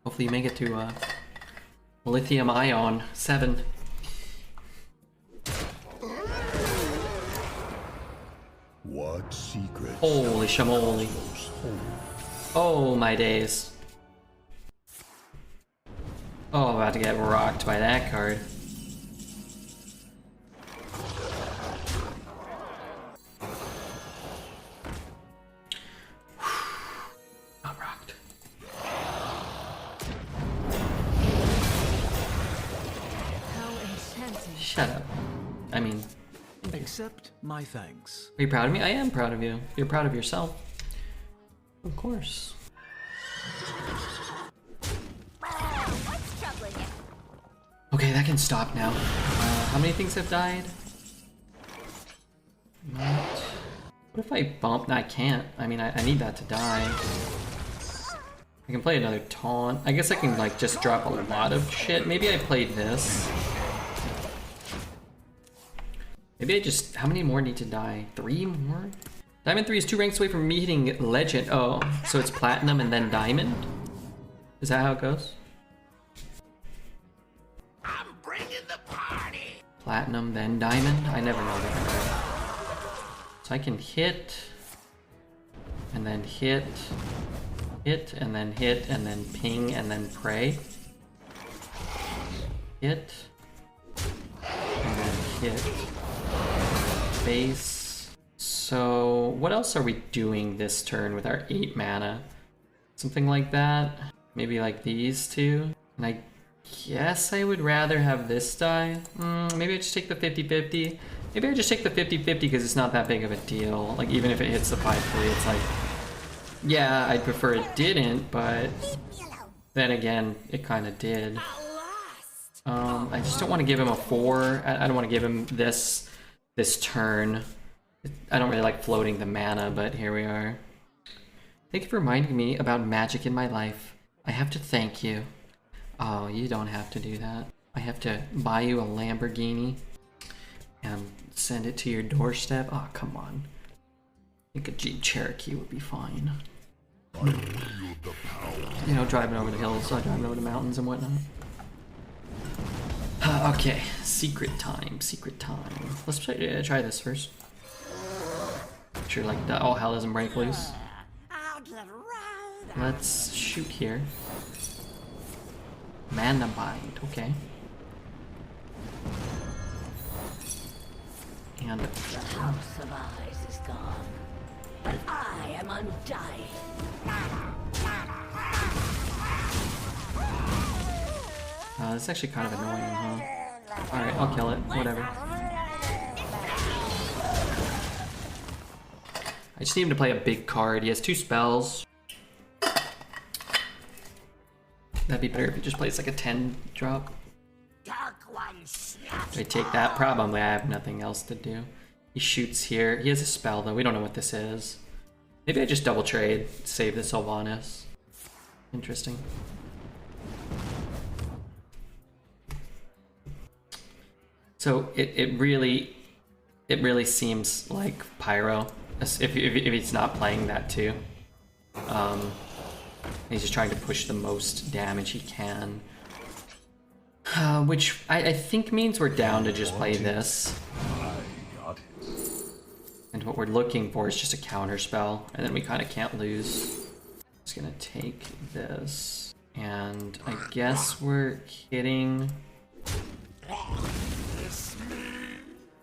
Hopefully you make it to Lithium Ion 7. What secret? Holy shamoly. Oh my days. Oh, I'm about to get rocked by that card. Got rocked. Shut up. I mean, Accept my thanks. are you proud of me? I am proud of you. You're proud of yourself. Of course. What's troubling you? Okay, that can stop now. How many things have died? What if I bump? No, I can't. I mean, I need that to die. I can play another taunt. I guess I can like just drop a lot of shit. Maybe I played this. Maybe I just... How many more need to die? 3 more? Diamond 3 is 2 ranks away from me hitting Legend. Oh, so it's Platinum and then Diamond? Is that how it goes? I'm bringing the party. Platinum, then Diamond? I never know that. So I can hit... And then hit... Hit, and then hit, and then ping, and then pray. Hit. And then hit. Base. So what else are we doing this turn with our 8 mana? Something like that? Maybe like these two? And I guess I would rather have this die. Maybe I just take the 50-50. Maybe I just take the 50-50 because it's not that big of a deal. Like even if it hits the 5-3, it's like, yeah, I'd prefer it didn't, but then again, it kind of did. I just don't want to give him a 4. I don't want to give him this turn. I don't really like floating the mana, but here we are. Thank you for reminding me about magic in my life. I have to thank you. Oh, you don't have to do that. I have to buy you a Lamborghini and send it to your doorstep. Oh, come on. I think a Jeep Cherokee would be fine. You know, driving over the hills, driving over the mountains and whatnot. Okay, secret time, secret time. Let's try this first. Make sure like all hell doesn't break loose. Let's shoot here. Mana bind, okay. And The house of eyes is gone, but I am undying. That's actually kind of annoying, huh? Alright, I'll kill it. Whatever. I just need him to play a big card. He has 2 spells. That'd be better if he just plays like a 10 drop. Should I take that? Probably. I have nothing else to do. He shoots here. He has a spell though. We don't know what this is. Maybe I just double trade. Save the Sylvanas. Interesting. So it really seems like Pyro, if he's not playing that too. He's just trying to push the most damage he can. Which I think means we're down to just play this. And what we're looking for is just a counter spell, and then we kind of can't lose. Just gonna take this, and I guess we're hitting...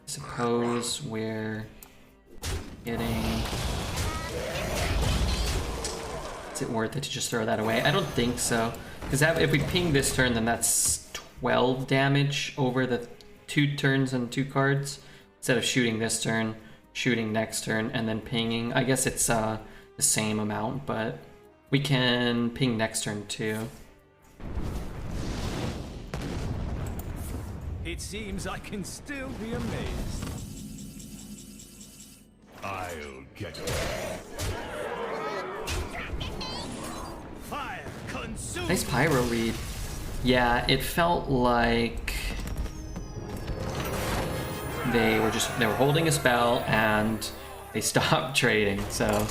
Suppose we're getting... Is it worth it to just throw that away? I don't think so. Because if we ping this turn, then that's 12 damage over the 2 turns and 2 cards. Instead of shooting this turn, shooting next turn, and then pinging. I guess it's the same amount, but we can ping next turn too. It seems I can still be amazed. I'll get it. Fire consume. Nice pyro read. Yeah, it felt like they were holding a spell and they stopped trading. So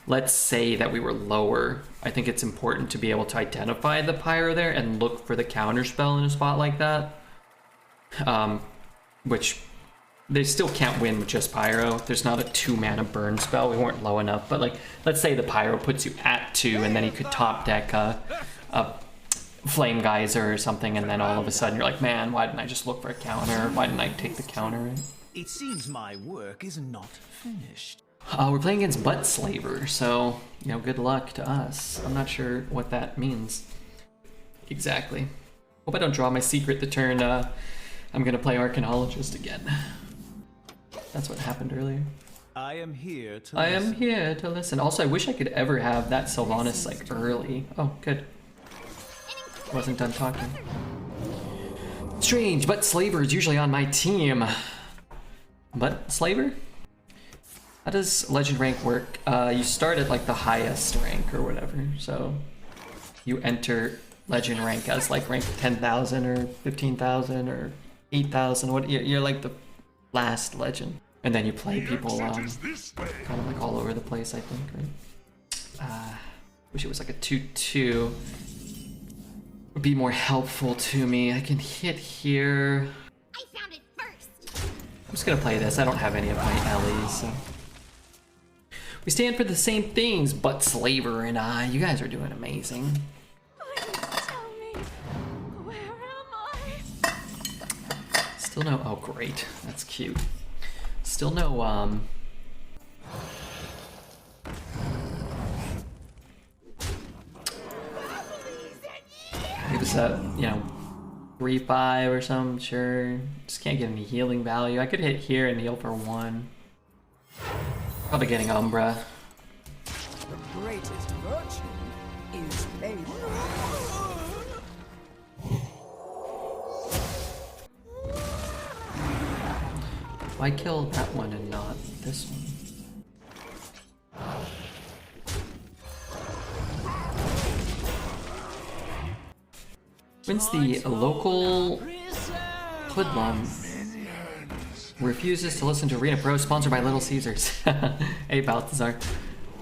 let's say that we were lower. I think it's important to be able to identify the pyro there and look for the counter spell in a spot like that. Which they still can't win with just pyro. There's not a 2 mana burn spell. We weren't low enough, but like, let's say the pyro puts you at 2 and then he could top deck a flame geyser or something, and then all of a sudden you're like, man, why didn't I just look for a counter? Why didn't I take the counter? It seems my work is not finished. We're playing against Butt Slaver, so, you know, good luck to us. I'm not sure what that means exactly. Hope I don't draw my secret the turn I'm gonna play Arcanologist again. That's what happened earlier. I am here to I listen. am here to listen. Also, I wish I could ever have that Sylvanas like early. Oh, good. Wasn't done talking. Strange, but Slaver is usually on my team. But Slaver? How does legend rank work? You start at like the highest rank or whatever. So you enter legend rank as like rank 10,000 or 15,000 or 8,000. What you're like the last legend, and then you play people kind of like all over the place. I think, right? Wish it was like a 2/2. Would be more helpful to me. I can hit here. I found it first. I'm just gonna play this. I don't have any of my Ellies, so. We stand for the same things, but Slaver and I. You guys are doing amazing. Tell me, where am I? Still no. Oh, great. That's cute. Still no. It was a 3/5 or something. Sure. Just can't get any healing value. I could hit here and heal for 1. Probably getting Umbra. The greatest virtue is faith. Why kill that one and not this one? When's the local hoodlum refuses to listen to Arena Pro, sponsored by Little Caesars. Hey, Balthazar.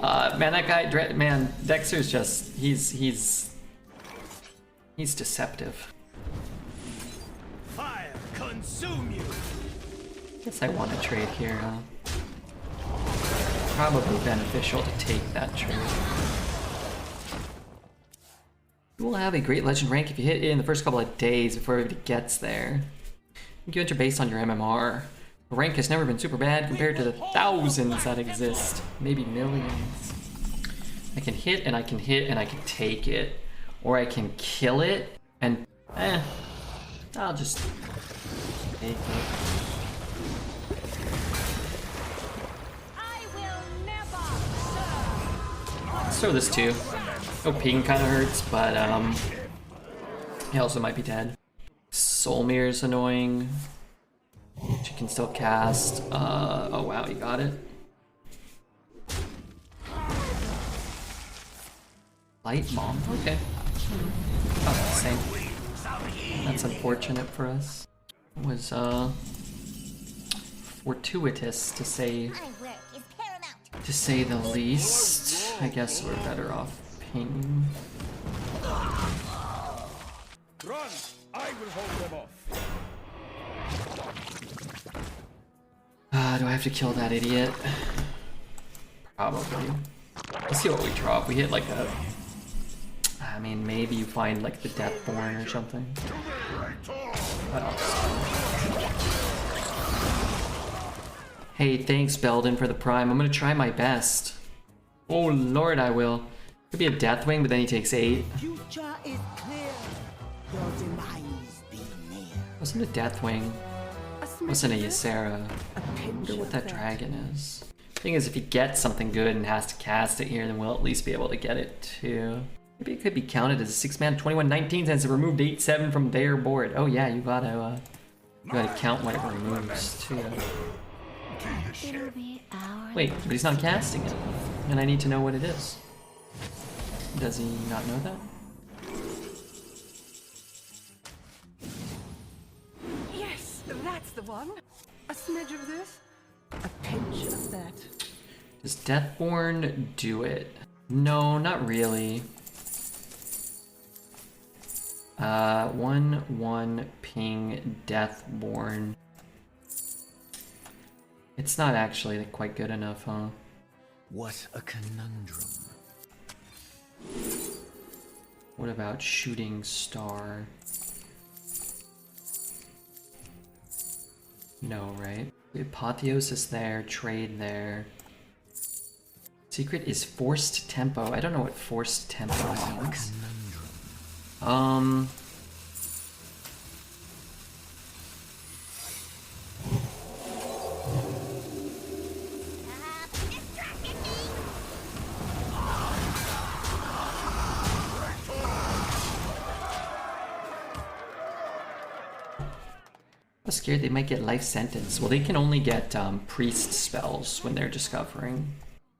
Man, that guy, man, Dexter's just, he's deceptive. Fire consume you. Guess I want to trade here, huh? Probably beneficial to take that trade. You will have a great legend rank if you hit it in the first couple of days before everybody gets there. You enter based on your MMR. The rank has never been super bad compared to the thousands that exist. Maybe millions. I can hit and I can hit and I can take it. Or I can kill it and I'll just take it. I will never serve. Let's throw this too. Oh, ping kind of hurts, but he also might be dead. Soul Mirror's annoying. She can still cast. Oh wow, you got it. Light Bomb, okay. About the same. That's unfortunate for us. It was fortuitous to say My work is paramount. the least. I guess we're better off ping. Run! I will hold them off. Do I have to kill that idiot? Probably. Let's see what we draw. If we hit like a... I mean, maybe you find like the Deathborn or something. Hey, thanks Belden for the Prime. I'm gonna try my best. Oh lord, I will. Could be a Deathwing, but then he takes 8. Future is clear. Your demise be near. Wasn't a Deathwing. Wasn't a Ysera. A pinch Wonder what of that dragon is. Thing is, if he gets something good and has to cast it here, then we'll at least be able to get it too. Maybe it could be counted as a 6-mana 21/19 since it removed 8/7 from their board. Oh yeah, you gotta count what it removes too. It'll be our Wait, but he's not casting it, and I need to know what it is. Does he not know that? Yes, that's the one. A smidge of this, a pinch of that. Does Deathborn do it? No, not really. 1/1 ping Deathborn. It's not actually quite good enough, huh? What a conundrum. What about Shooting Star? No, right? Apotheosis there, trade there. Secret is Forced Tempo. I don't know what Forced Tempo means. I'm scared they might get life sentence. Well, they can only get priest spells when they're discovering.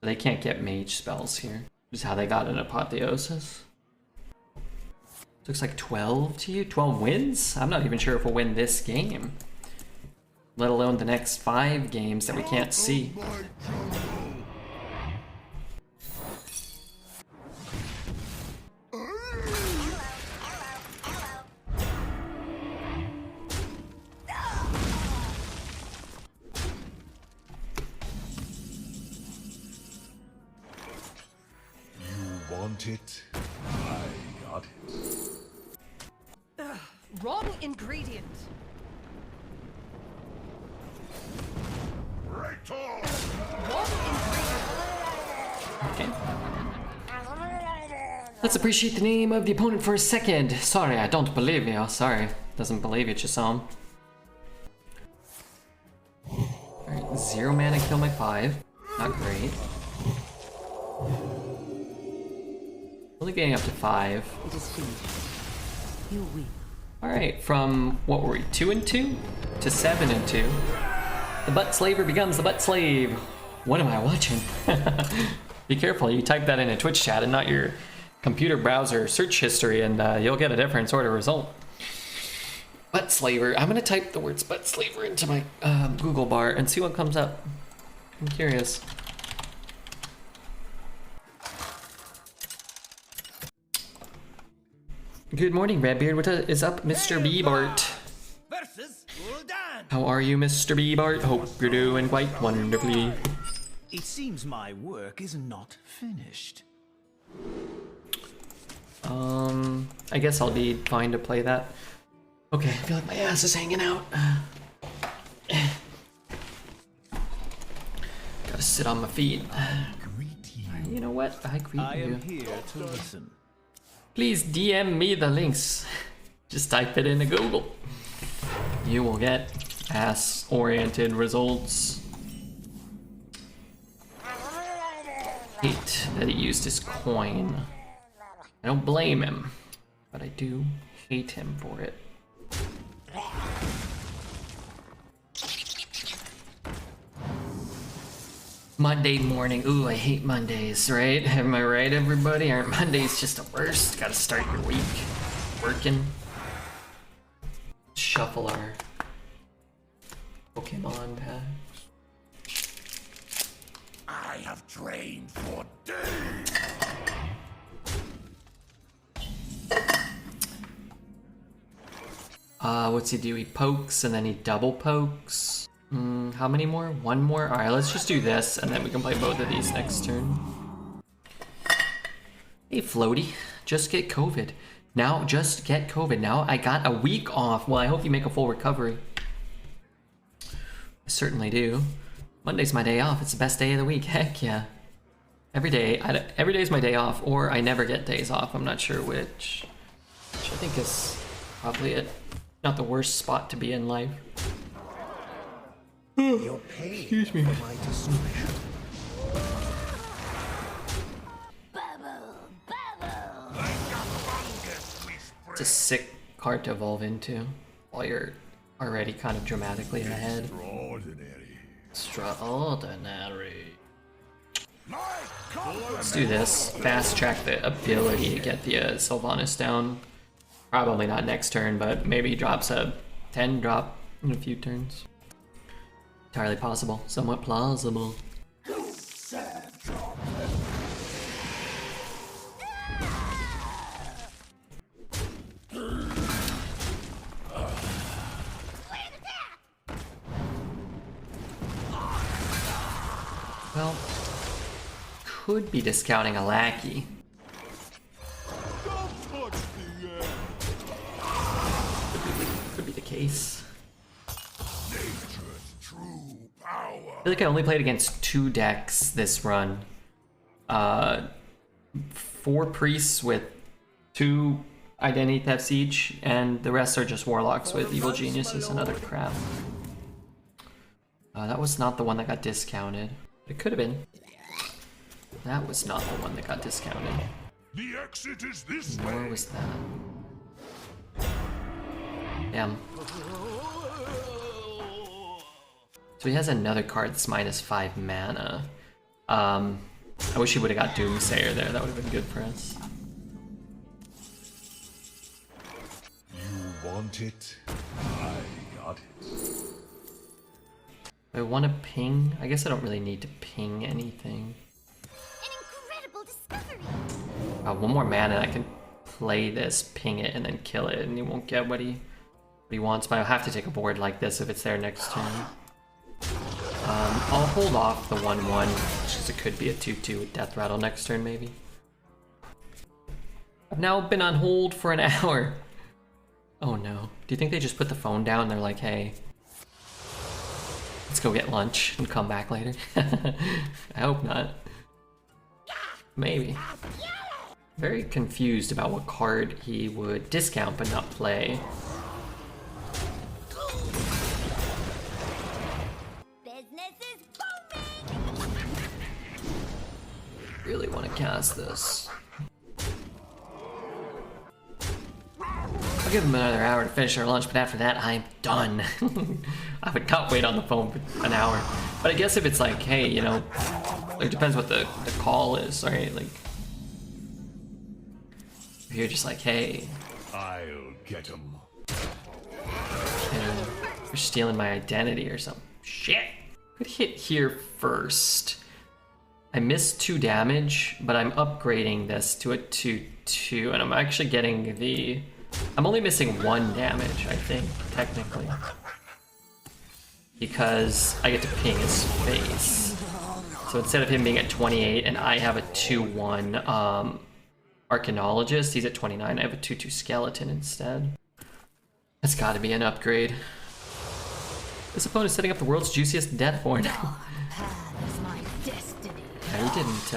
They can't get mage spells here. Which is how they got an apotheosis. Looks like 12 to you? 12 wins? I'm not even sure if we'll win this game. Let alone the next 5 games that we can't see. It. I got it. Wrong ingredient. Wrong ingredient. Okay. Let's appreciate the name of the opponent for a second. Sorry, I don't believe you. Sorry. Doesn't believe you, Chisholm. Alright, 0 mana kill my 5. Not great. Only getting up to 5. It is finished. You win. Alright, from what were we, 2 and 2 to 7 and 2. The butt slaver becomes the butt slave. What am I watching? Be careful, you type that in a Twitch chat and not your computer browser search history, and you'll get a different sort of result. Butt slaver. I'm gonna type the words butt slaver into my Google bar and see what comes up. I'm curious. Good morning, Redbeard. What is up, Mr. B-Bart? How are you, Mr. B-Bart? Hope you're doing quite wonderfully. It seems my work is not finished. I guess I'll be fine to play that. Okay, I feel like my ass is hanging out. Gotta sit on my feet. You know what? I greet I you. am here to listen. Please DM me the links. Just type it into Google. You will get ass-oriented results. Hate that he used his coin. I don't blame him, but I do hate him for it. Monday morning. Ooh, I hate Mondays, right? Am I right, everybody? Aren't Mondays just the worst? Gotta start your week working. Shuffle our Pokemon packs. I have trained for days. What's he do? He pokes and then he double pokes. How many more? One more? Alright, let's just do this and then we can play both of these next turn. Hey, Floaty. Just get COVID. Now, just get COVID. Now I got a week off. Well, I hope you make a full recovery. I certainly do. Monday's my day off. It's the best day of the week. Heck yeah. Every day is my day off, or I never get days off. I'm not sure which I think is probably it. Not the worst spot to be in life. You're paying Excuse me. for my discretion. It's a sick card to evolve into while you're already kind of dramatically ahead. Extraordinary. Extraordinary. Let's do this. Fast track the ability to get the Sylvanas down. Probably not next turn, but maybe he drops a 10 drop in a few turns. Entirely possible. Somewhat plausible. Well, could be discounting a lackey. Could be the case. Nature's true power. I feel like I only played against 2 decks this run. 4 priests with 2 identity thefts each, and the rest are just warlocks with evil geniuses and other crap. That was not the one that got discounted. It could have been. That was not the one that got discounted. The exit is this Nor way. was that. Damn. So he has another card that's -5 mana. I wish he would have got Doomsayer there. That would have been good for us. You want it? I got it. I want to ping. I guess I don't really need to ping anything. An incredible discovery. One more mana, I can play this, ping it, and then kill it, and he won't get what he wants. But I'll have to take a board like this if it's there next turn. I'll hold off the 1/1, because it could be a 2/2 with Death Rattle next turn, maybe. I've now been on hold for an hour. Oh no. Do you think they just put the phone down and they're like, hey, let's go get lunch and come back later? I hope not. Maybe. Very confused about what card he would discount but not play. Business is booming. Really want to cast this. I'll give him another hour to finish our lunch, but after that, I'm done. I would not wait on the phone for an hour. But I guess if it's like, hey, you know, it depends what the call is, right? Like, if you're just like, hey, I'll get him. you know, you're stealing my identity or something. Shit! Could hit here first. I missed 2 damage, but I'm upgrading this to a 2/2, and I'm actually getting the... I'm only missing 1 damage, I think, technically. Because I get to ping his face. So instead of him being at 28 and I have a 2/1 Arcanologist, he's at 29, I have a 2/2 Skeleton instead. That's gotta be an upgrade. This opponent is setting up the world's juiciest Deathborn. Is my destiny. Yeah, he didn't,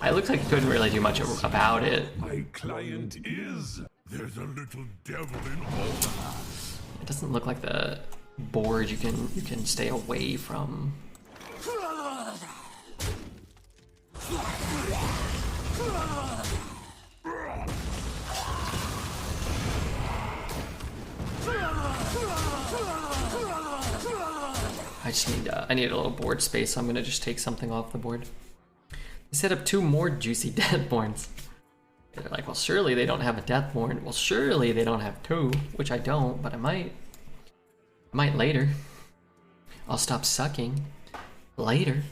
it looks like he couldn't really do much about it. My client is. There's a little devil in all of us. It doesn't look like the board you can stay away from. I just need I need a little board space, so I'm gonna just take something off the board. They set up 2 more juicy Deathborns. They're like, well, surely they don't have a Deathborn. Well, surely they don't have 2, which I don't, but I might later. I'll stop sucking later.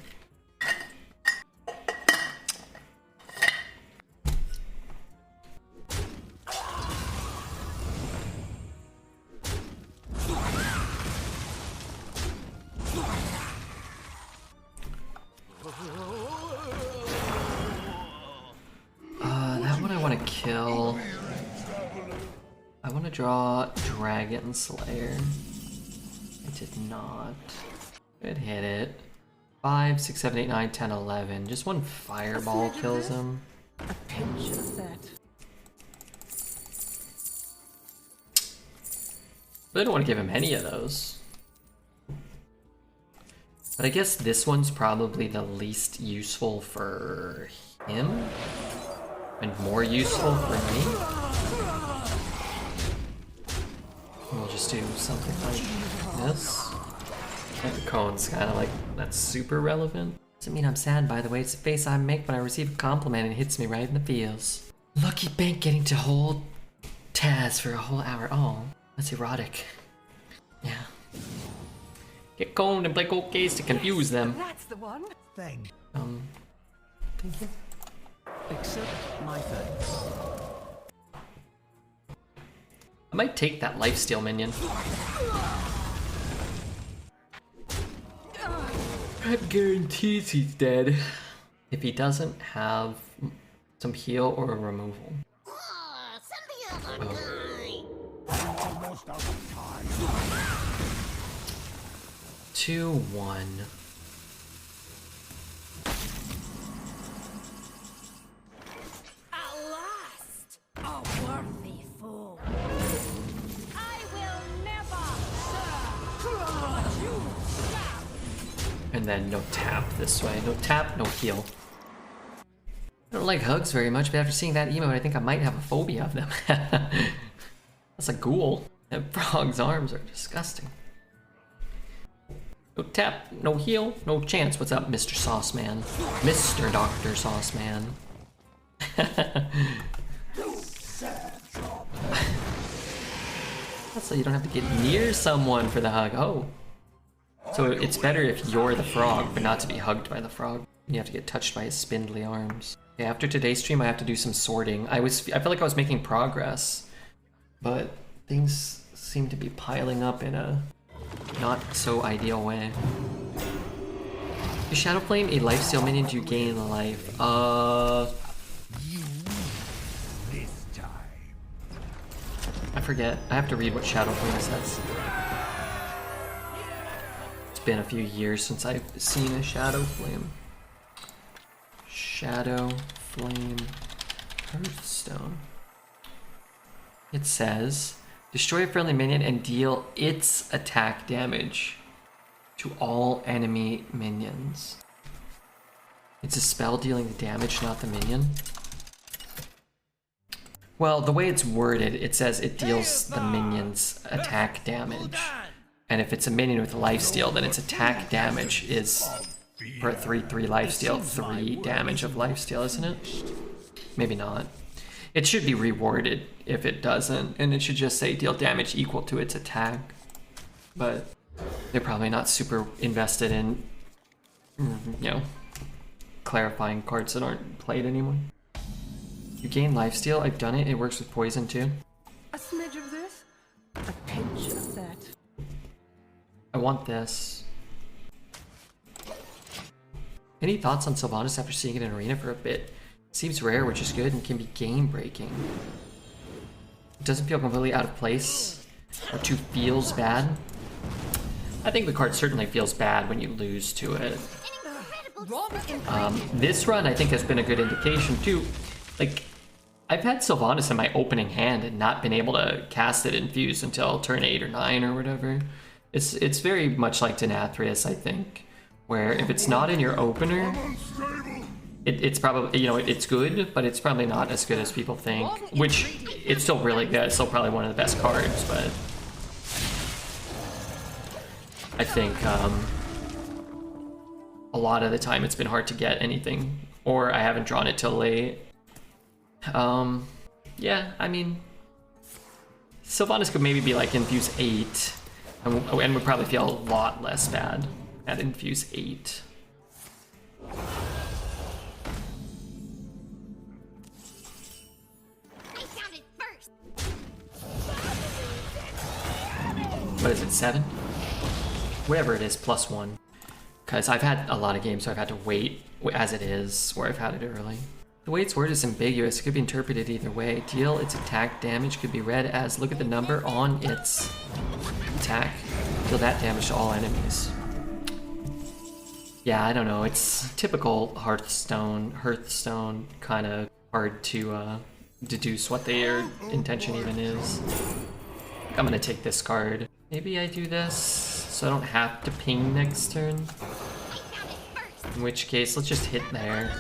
That one I want to kill. I want to draw Dragon Slayer. I did not. Good, hit it. 5, 6, 7, 8, 9, 10, 11. Just 1 fireball kills him. A pinch of that. But I don't want to give him any of those. But I guess this one's probably the least useful for him. And more useful for me. We'll just do something like this. Like the cone's kind of like, that's super relevant. Doesn't mean I'm sad, by the way. It's the face I make when I receive a compliment and it hits me right in the feels. Lucky Bank getting to hold Taz for a whole hour. Oh, that's erotic. Yeah. Get coned and play cold case to confuse them. That's the one. Thing. Thank you. Accept my thanks. I might take that lifesteal minion. I'm guaranteed he's dead. If he doesn't have some heal or a removal. Oh, some people die. Almost out of time. 2/1. At last, a worthy fool. I will never serve what you serve. And then no tap this way. No tap, no heal. I don't like hugs very much, but after seeing that emote, I think I might have a phobia of them. That's a ghoul. That frog's arms are disgusting. No tap, no heal, no chance. What's up, Mr. Sauceman? Mr. Dr. Sauceman. So you don't have to get near someone for the hug. Oh. So it's better if you're the frog, but not to be hugged by the frog. You have to get touched by his spindly arms. Okay, after today's stream, I have to do some sorting. I felt like I was making progress, but things seem to be piling up in a not so ideal way. Is Shadow Flame a lifesteal minion? Do you gain life? This time. I forget. I have to read what Shadow Flame says. It's been a few years since I've seen a Shadow Flame. Shadow Flame Hearthstone. It says, destroy a friendly minion and deal its attack damage to all enemy minions. It's a spell dealing the damage, not the minion. Well, the way it's worded, it says it deals the minion's attack damage. And if it's a minion with lifesteal, then its attack damage is, for a 3/3 lifesteal, 3 damage of lifesteal, isn't it? Maybe not. It should be rewarded if it doesn't, and it should just say deal damage equal to its attack. But they're probably not super invested in, you know, clarifying cards that aren't played anymore. You gain lifesteal. I've done it. It works with poison too. A smidge of this, a pinch of that. I want this. Any thoughts on Sylvanas after seeing it in Arena for a bit? Seems rare, which is good, and can be game breaking. It doesn't feel completely out of place or too feels bad. I think the card certainly feels bad when you lose to it. This run I think has been a good indication too. Like, I've had Sylvanas in my opening hand and not been able to cast it infused until turn 8 or 9 or whatever. It's very much like to Nathria, I think, where if it's not in your opener, it's probably, you know, it's good, but it's probably not as good as people think, which it's still really good. It's still probably one of the best cards, but I think a lot of the time it's been hard to get anything, or I haven't drawn it till late. Yeah, I mean, Sylvanas could maybe be like Infuse 8, and would probably feel a lot less bad at Infuse 8. What is it, 7? Whatever it is, +1. Because I've had a lot of games, so I've had to wait as it is, where I've had it early. The way it's worded is ambiguous. It could be interpreted either way. Deal its attack damage could be read as look at the number on its attack. Deal that damage to all enemies. Yeah, I don't know. It's typical Hearthstone kind of hard to deduce what their intention even is. I'm gonna take this card. Maybe I do this so I don't have to ping next turn. In which case, let's just hit there.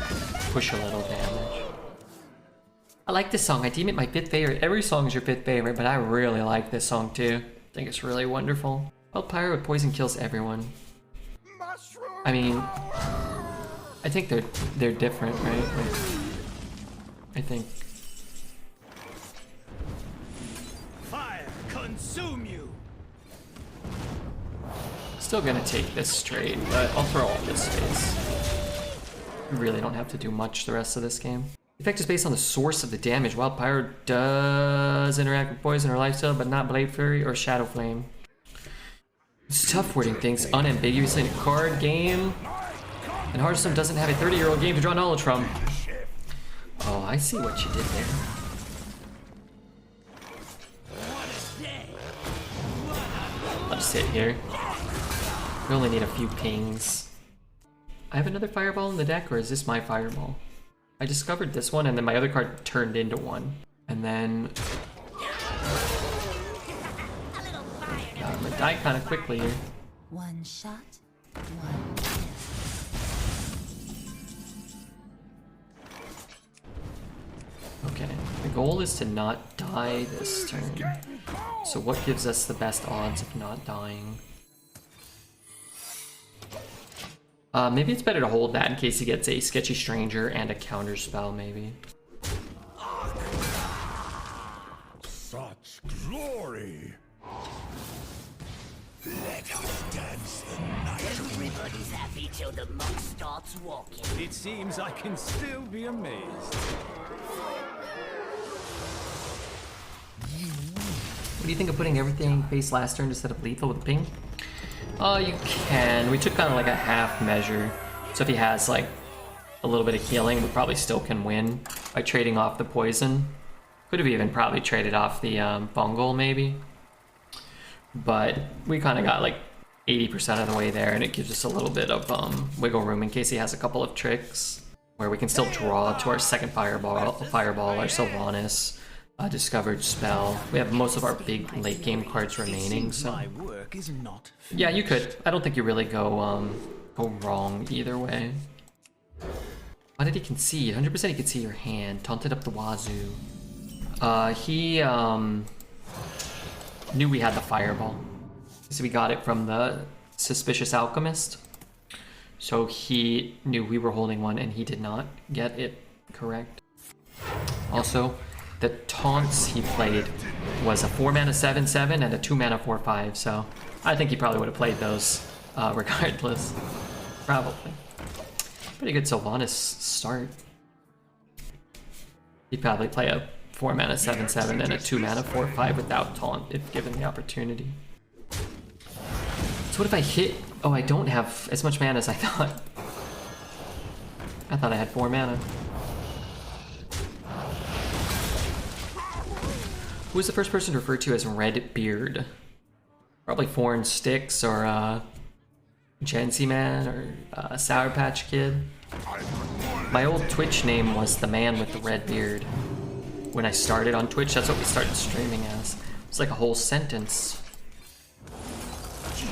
Push a little damage. I like this song. I deem it my 5th favorite. Every song is your 5th favorite, but I really like this song too. I think it's really wonderful. Well, Pyro with poison kills everyone. I mean, I think they're different, right? Like, I think. Fire consume you. Still gonna take this trade, but I'll throw all this face. We really don't have to do much the rest of this game. The effect is based on the source of the damage. Wild Pyro does interact with poison or lifesteal, but not Blade Fury or Shadow Flame. It's tough wording things unambiguously in a card game. And Hearthstone doesn't have a 30-year-old game to draw knowledge from. Oh, I see what you did there. I'll just sit here. We only need a few pings. I have another fireball in the deck, or is this my fireball? I discovered this one, and then my other card turned into one. And then I'm gonna die kind of quickly here. One shot, one kill. Okay, the goal is to not die this turn. So what gives us the best odds of not dying? Maybe it's better to hold that in case he gets a Sketchy Stranger and a counter spell, maybe. Such glory! Let us dance the night. Everybody's happy till the monk starts walking. It seems I can still be amazed. What do you think of putting everything face last turn instead of lethal with a ping? You can. We took kind of like a half measure. So if he has like a little bit of healing, we probably still can win by trading off the poison. Could have even probably traded off the bungle maybe. But we kind of got like 80% of the way there, and it gives us a little bit of wiggle room in case he has a couple of tricks where we can still draw to our second fireball, our Sylvanas, discovered spell. We have most of our big late game cards remaining, so My work is not yeah, you could. I don't think you really go wrong either way. Why did he concede? 100% he could see your hand. Taunted up the wazoo. He knew we had the fireball. So we got it from the Suspicious Alchemist. So he knew we were holding one and he did not get it correct. Also, the taunts he played was a 4-mana 7/7 and a 2-mana 4/5, so I think he probably would have played those regardless. Probably. Pretty good Sylvanas start. He'd probably play a 4-mana 7/7 and a 2-mana 4/5 without taunt if given the opportunity. So what if I hit... Oh, I don't have as much mana as I thought. I thought I had 4 mana. Who was the first person referred to as Redbeard? Probably Foreign Sticks or Gency Man or Sour Patch Kid. My old Twitch name was the Man with the Red Beard. When I started on Twitch, that's what we started streaming as. It's like a whole sentence.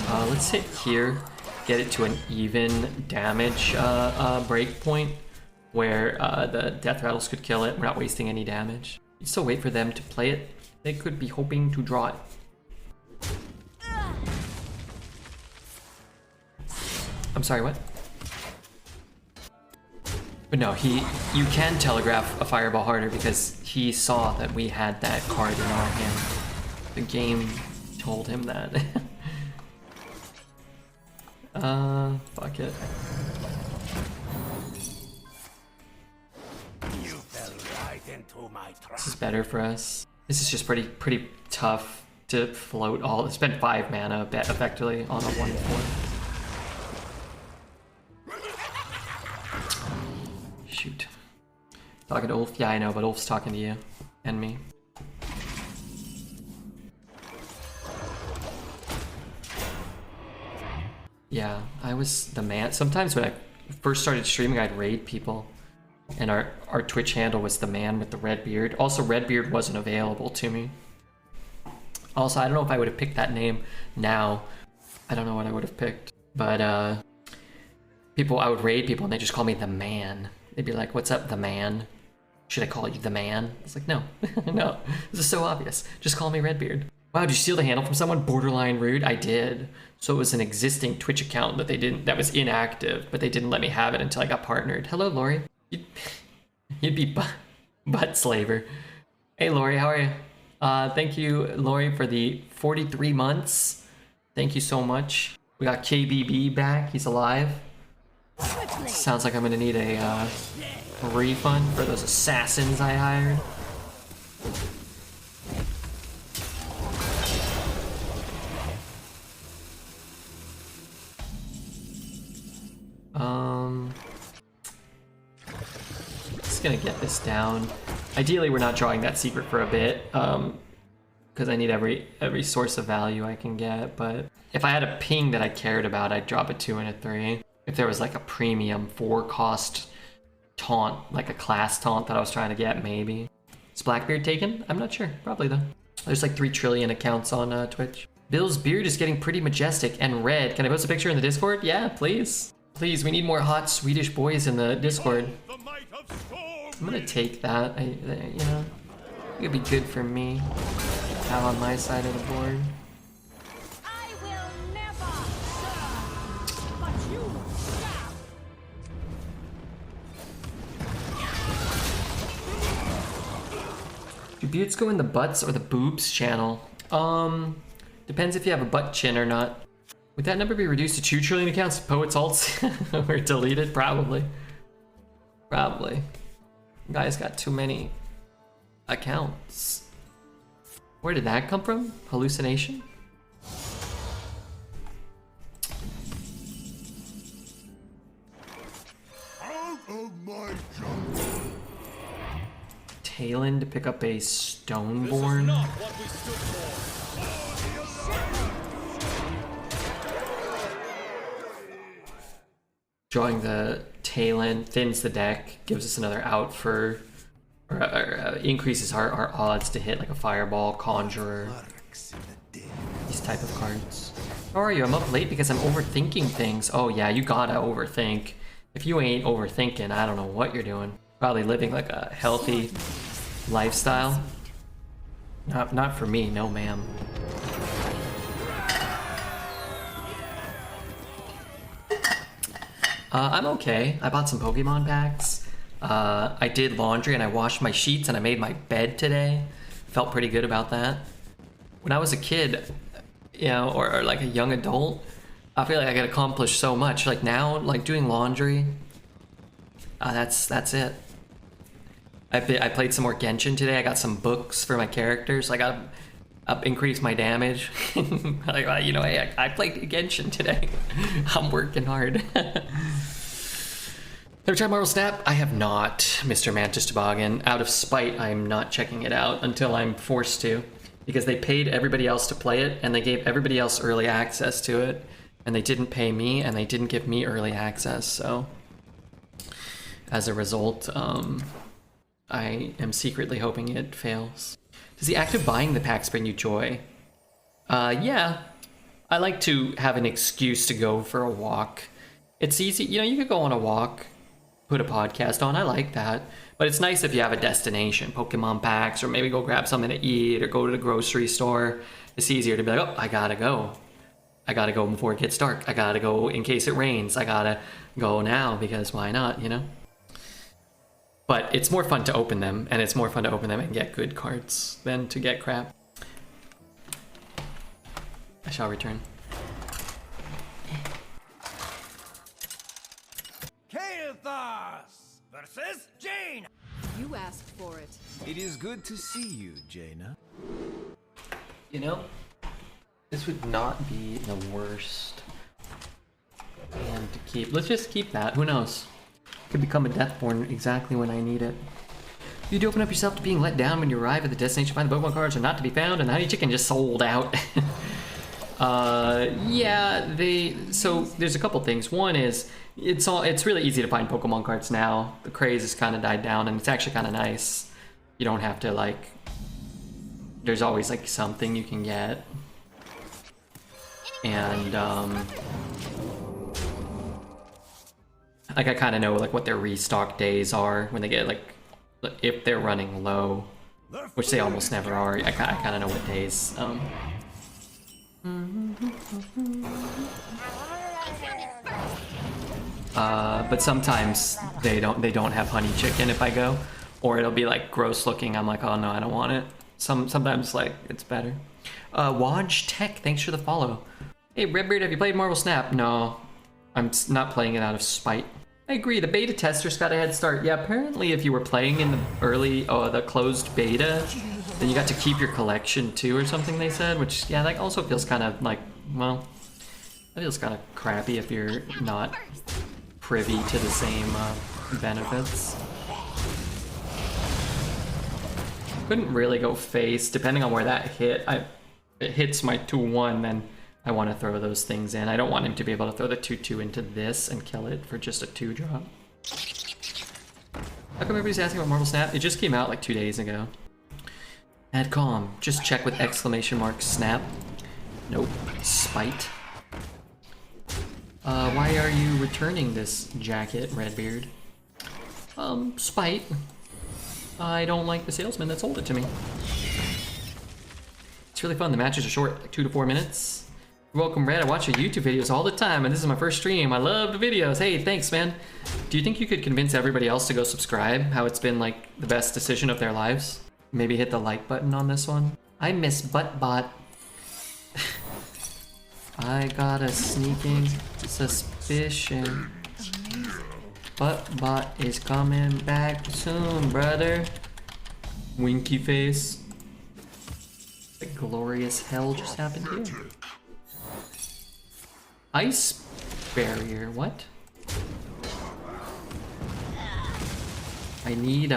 Let's hit here, get it to an even damage break point where the Death Rattles could kill it. We're not wasting any damage. You still wait for them to play it. They could be hoping to draw it. I'm sorry, what? But no, you can telegraph a fireball harder because he saw that we had that card in our hand. The game told him that. Fuck it. You fell right into my trap. This is better for us. This is just pretty tough to float all. Spend 5 mana effectively on a 1/4. Shoot. Talking to Ulf? Yeah, I know, but Ulf's talking to you and me. Yeah, I was the man. Sometimes when I first started streaming, I'd raid people. And our Twitch handle was the Man with the Red Beard. Also, Redbeard wasn't available to me. Also, I don't know if I would have picked that name now. I don't know what I would have picked. But I would raid people and they just call me the Man. They'd be like, "What's up, the Man? Should I call you the Man?" I was like, no, no, this is so obvious. Just call me Redbeard. Wow, did you steal the handle from someone? Borderline rude. I did. So it was an existing Twitch account that was inactive, but they didn't let me have it until I got partnered. Hello, Lori. You'd be butt slaver. Hey, Lori, how are you? Thank you, Lori, for the 43 months. Thank you so much. We got KBB back. He's alive. Sounds like I'm gonna need a refund for those assassins I hired. Just gonna get this down. Ideally, we're not drawing that secret for a bit, because I need every source of value I can get. But if I had a ping that I cared about, I'd drop a 2 and a 3. If there was like a premium 4-cost taunt, like a class taunt that I was trying to get, maybe. Is Blackbeard taken? I'm not sure. Probably though. There's like 3 trillion accounts on Twitch. Bill's beard is getting pretty majestic and red. Can I post a picture in the Discord? Yeah, please. Please, we need more hot Swedish boys in the Discord. I'm gonna take that. You know, it could be good for me. have on my side of the board. I will never serve, but you shall. Do beards go in the butts or the boobs channel? Depends if you have a butt chin or not. Would that number be reduced to 2 trillion accounts of poets alts? Or deleted? Probably. Probably. Guys got too many accounts. Where did that come from? Hallucination? Out of my jungle. Talon to pick up a Stoneborn. Drawing the Talon thins the deck, gives us another out for, or increases our odds to hit like a Fireball, Conjurer, these type of cards. How are you? I'm up late because I'm overthinking things. Oh yeah, you gotta overthink. If you ain't overthinking, I don't know what you're doing. Probably living like a healthy lifestyle. Not for me, no ma'am. I'm okay. I bought some Pokemon packs. I did laundry and I washed my sheets and I made my bed today. Felt pretty good about that. When I was a kid, you know, or like a young adult, I feel like I could accomplish so much. Like now, like doing laundry, that's it. I played some more Genshin today. I got some books for my characters. I got increase my damage. Like, you know, hey, I played Genshin today. I'm working hard. Ever tried Marvel Snap? I have not, Mr. Mantis Toboggan. Out of spite, I'm not checking it out until I'm forced to. Because they paid everybody else to play it, and they gave everybody else early access to it. And they didn't pay me, and they didn't give me early access, so... As a result, I am secretly hoping it fails. Does the act of buying the packs bring you joy? Yeah. I like to have an excuse to go for a walk. It's easy, you know, you could go on a walk, put a podcast on, I like that. But it's nice if you have a destination, Pokemon packs, or maybe go grab something to eat, or go to the grocery store. It's easier to be like, oh, I gotta go. I gotta go before it gets dark. I gotta go in case it rains. I gotta go now, because why not, you know? But it's more fun to open them, and it's more fun to open them and get good cards than to get crap. I shall return. Kael'thas versus Jaina. You asked for it. It is good to see you, Jaina. You know, this would not be the worst hand to keep. Let's just keep that. Who knows? Could become a Deathborn exactly when I need it. You'd open up yourself to being let down when you arrive at the destination, find the Pokemon cards are not to be found, and the honey chicken just sold out. Yeah, so there's a couple things. One is it's really easy to find Pokemon cards now. The craze has kind of died down, and it's actually kind of nice. You don't have to like. There's always like something you can get, and like I kind of know like what their restock days are when they get like if they're running low, which they almost never are. I kind of know what days. But sometimes they don't have honey chicken if I go, or it'll be like gross looking. I'm like, oh no, I don't want it. Sometimes like it's better. Waj Tech, thanks for the follow. Hey Redbeard, have you played Marvel Snap? No, I'm not playing it out of spite. I agree, the beta testers got a head start. Yeah, apparently if you were playing in the early, the closed beta, then you got to keep your collection too or something they said, which, yeah, that also feels kind of like, well, that feels kind of crappy if you're not privy to the same benefits. Couldn't really go face, depending on where that hit. It hits my 2-1, then I want to throw those things in. I don't want him to be able to throw the 2-2 into this and kill it for just a 2-drop. How come everybody's asking about Marvel Snap? It just came out like 2 days ago. Adcom, just check with exclamation mark snap. Nope, spite. Why are you returning this jacket, Redbeard? Spite. I don't like the salesman that sold it to me. It's really fun. The matches are short, like 2 to 4 minutes. You're welcome, Red. I watch your YouTube videos all the time, and this is my first stream. I love the videos. Hey, thanks, man. Do you think you could convince everybody else to go subscribe? How it's been like the best decision of their lives? Maybe hit the like button on this one. I miss Buttbot. I got a sneaking suspicion. Buttbot is coming back soon, brother. Winky face. The glorious hell just happened here. Ice barrier, what? I need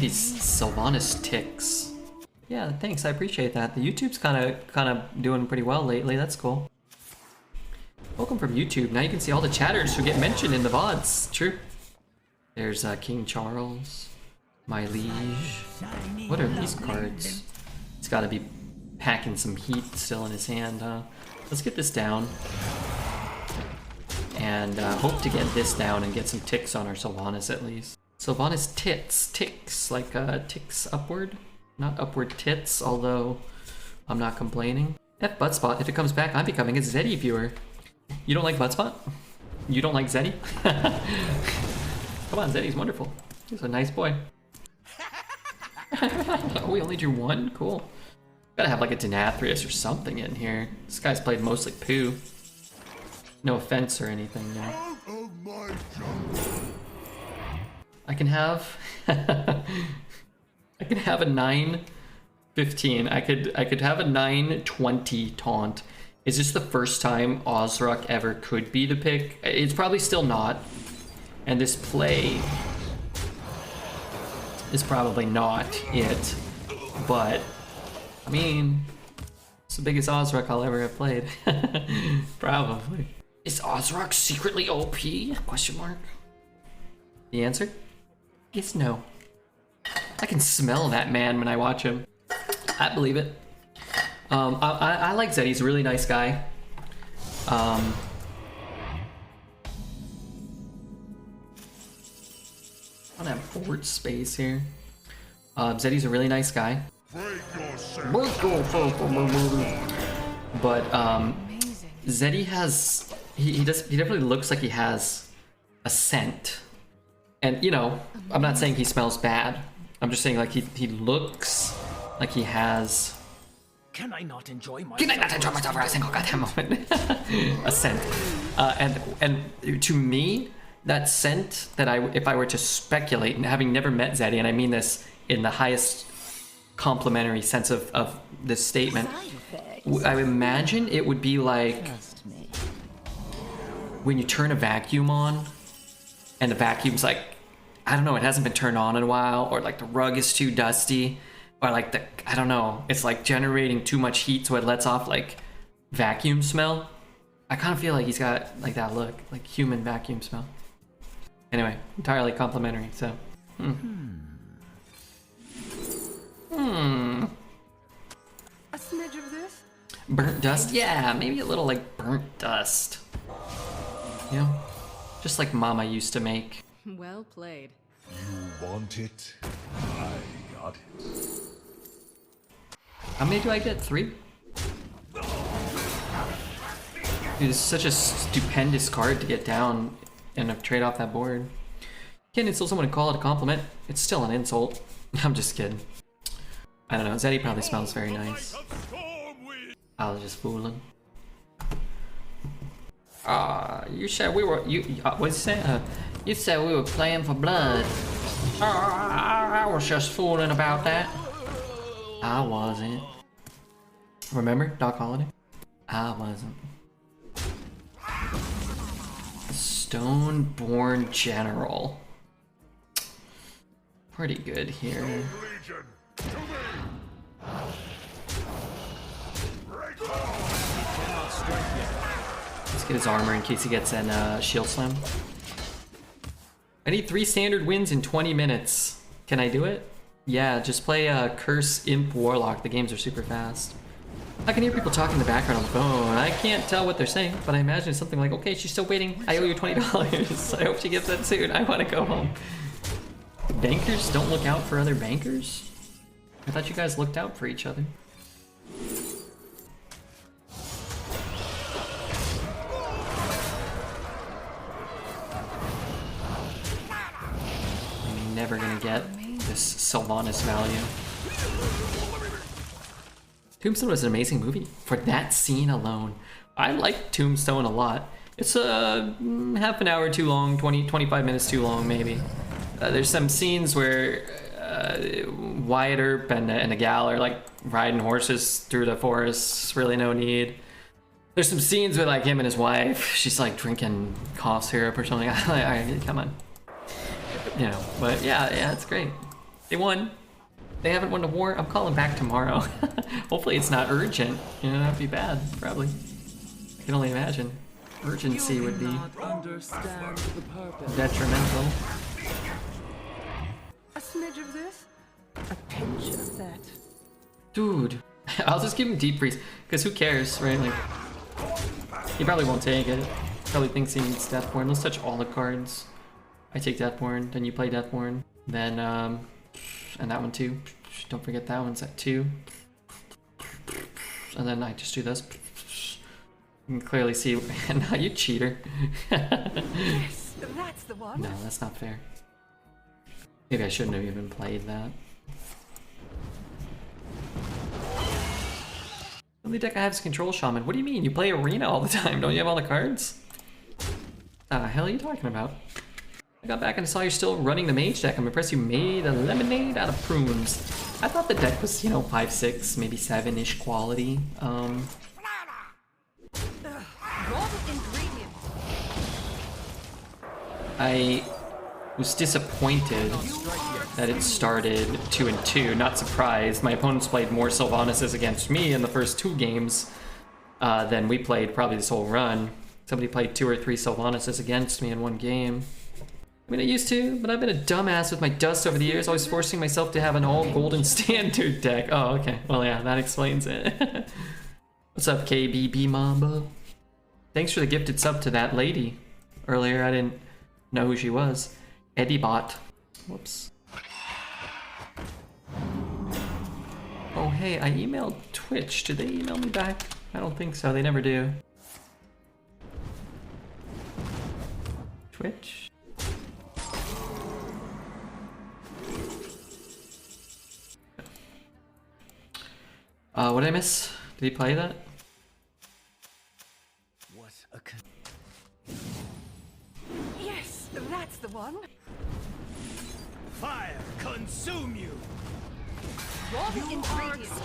these Sylvanas ticks. Yeah, thanks, I appreciate that. The YouTube's kinda doing pretty well lately, that's cool. Welcome from YouTube. Now you can see all the chatters who get mentioned in the VODs. True. There's King Charles, my liege. What are these cards? He's gotta be packing some heat still in his hand, huh? Let's get this down. And hope to get this down and get some ticks on our Sylvanas at least. Sylvanas ticks, like ticks upward. Not upward tits, although I'm not complaining. F Buttspot, if it comes back, I'm becoming a Zeddy viewer. You don't like Buttspot? You don't like Zeddy? Come on, Zeddy's wonderful. He's a nice boy. Oh, we only drew one? Cool. Gotta have like a Nathria or something in here. This guy's played mostly poo. No offense or anything, you know. I can have I can have a 9-15. I could have a 9-20 taunt. Is this the first time Ozruk ever could be the pick? It's probably still not. And this play is probably not it. But I mean, it's the biggest Ozruk I'll ever have played. Probably. Is Ozruk secretly OP? Question mark. The answer is no. I can smell that man when I watch him. I believe it. I like Zed. He's a really nice guy. I don't have board space here. Zeddy's a really nice guy. But Zeddy has he definitely looks like he has a scent. And you know, I'm not saying he smells bad. I'm just saying like he looks like he has. Can I not enjoy myself? Can I not enjoy myself for a single goddamn moment? A scent. And to me, that scent that if I were to speculate, and having never met Zeddy, and I mean this in the highest complimentary sense of this statement, I imagine it would be like when you turn a vacuum on and the vacuum's like, I don't know, it hasn't been turned on in a while, or like the rug is too dusty, or like I don't know, it's like generating too much heat so it lets off like vacuum smell. I kind of feel like he's got like that look, like human vacuum smell. Anyway, entirely complimentary, so. A smidge of this? Burnt dust? Yeah, maybe a little like burnt dust. You know, just like Mama used to make. Well played. You want it? I got it. How many do I get? 3? Dude, it's such a stupendous card to get down and trade off that board. Can't insult someone and call it a compliment. It's still an insult. I'm just kidding. I don't know. Zeddy probably smells very nice. I was just fooling. You said we were. What'd you say? You said we were playing for blood. I was just fooling about that. I wasn't. Remember Doc Holliday? I wasn't. Stoneborn General. Pretty good here. Let's get his armor in case he gets an shield slam. I need 3 standard wins in 20 minutes. Can I do it? Yeah, just play Curse Imp Warlock. The games are super fast. I can hear people talking in the background on the phone. I can't tell what they're saying, but I imagine it's something like, okay, she's still waiting. I owe you $20. I hope she gets that soon. I want to go home. Bankers don't look out for other bankers? I thought you guys looked out for each other. I'm never gonna get this Sylvanas value. Tombstone was an amazing movie for that scene alone. I like Tombstone a lot. It's half an hour too long, 25 minutes too long maybe. There's some scenes where Wyatt Earp and a gal are like riding horses through the forest. Really no need. There's some scenes with like him and his wife. She's like drinking cough syrup or something. Alright, come on. You know, but yeah, it's great. They won. They haven't won the war. I'm calling back tomorrow. Hopefully it's not urgent. You know, that'd be bad, probably. I can only imagine. Urgency would be detrimental. A smidge of this, a pinch of that. Dude, I'll just give him deep freeze, because who cares, right? Like, he probably won't take it. Probably thinks he needs Deathborn. Let's touch all the cards. I take Deathborn, then you play Deathborn, then and that one too. Don't forget that one's at 2. And then I just do this. You can clearly see, now you cheater. Yes, that's the one. No, that's not fair. Maybe I shouldn't have even played that. The only deck I have is Control Shaman. What do you mean? You play Arena all the time. Don't you have all the cards? What the hell are you talking about? I got back and saw you're still running the Mage deck. I'm impressed you made a lemonade out of prunes. I thought the deck was, you know, 5, 6, maybe 7-ish quality. I was disappointed that it started 2-2. Not surprised. My opponents played more Sylvanas against me in the first 2 games than we played probably this whole run. Somebody played 2 or 3 Sylvanas against me in one game. I mean, I used to, but I've been a dumbass with my dust over the years, always forcing myself to have an all golden standard deck. Oh, okay. Well, yeah, that explains it. What's up, KBB Mamba? Thanks for the gifted sub to that lady. Earlier, I didn't know who she was. Eddie-bot. Whoops. Oh, hey, I emailed Twitch. Did they email me back? I don't think so. They never do. Twitch? What did I miss? Did he play that? What a Yes, that's the one. fire consume you! Raw ingredients.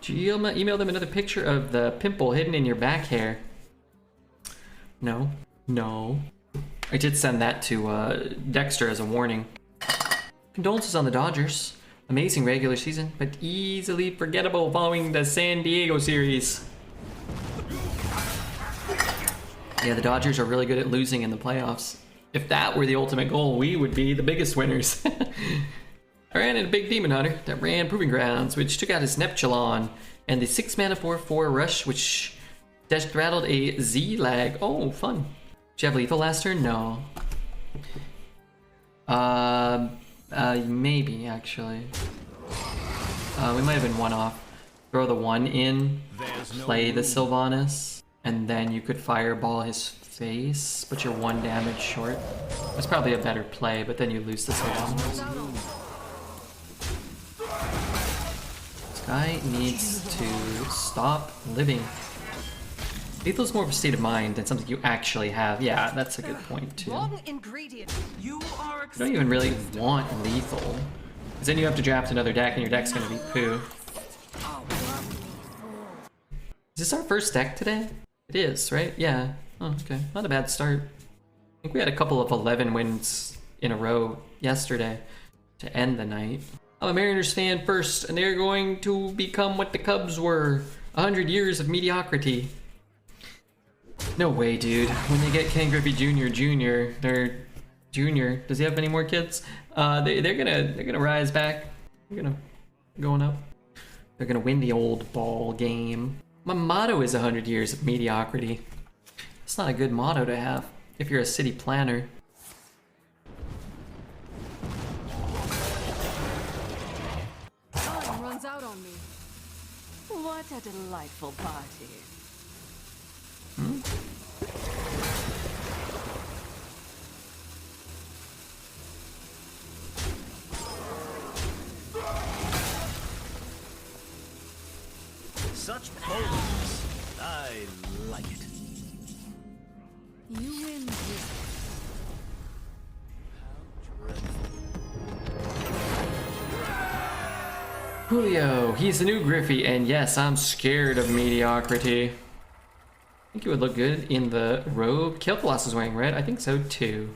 Did you email them another picture of the pimple hidden in your back hair? No. No. I did send that to Dexter as a warning. Condolences on the Dodgers. Amazing regular season, but easily forgettable following the San Diego series. Yeah, the Dodgers are really good at losing in the playoffs. If that were the ultimate goal, we would be the biggest winners. I ran in a big Demon Hunter that ran Proving Grounds, which took out his Neptulon, and the 6-mana 4/4 Rush, which death rattled a Z-Lag. Oh, fun. Did you have lethal last turn? No. Maybe, actually. We might have been 1 off. Throw the 1 in, play the Sylvanas, and then you could fireball his face, but you're 1 damage short. That's probably a better play, but then you lose the Sylvanas. This guy needs to stop living. Lethal's more of a state of mind than something you actually have. Yeah, that's a good point, too. Wrong ingredient. You are You don't even really want lethal. Because then you have to draft another deck and your deck's gonna be poo. Is this our first deck today? It is, right? Yeah. Oh, okay. Not a bad start. I think we had a couple of 11 wins in a row yesterday to end the night. I'm a Mariners fan first, and they're going to become what the Cubs were. 100 years of mediocrity. No way, dude. When they get Ken Griffey Jr., they're Junior. Does he have any more kids? They're gonna rise back. They're going up. They're gonna win the old ball game. My motto is 100 years of mediocrity. It's not a good motto to have. if you're a city planner. Time runs out on me. What a delightful party. Such boldness. I like it. You win here. Julio, he's the new Griffey, and yes, I'm scared of mediocrity. I think he would look good in the robe. Kilpalas is wearing red. I think so too.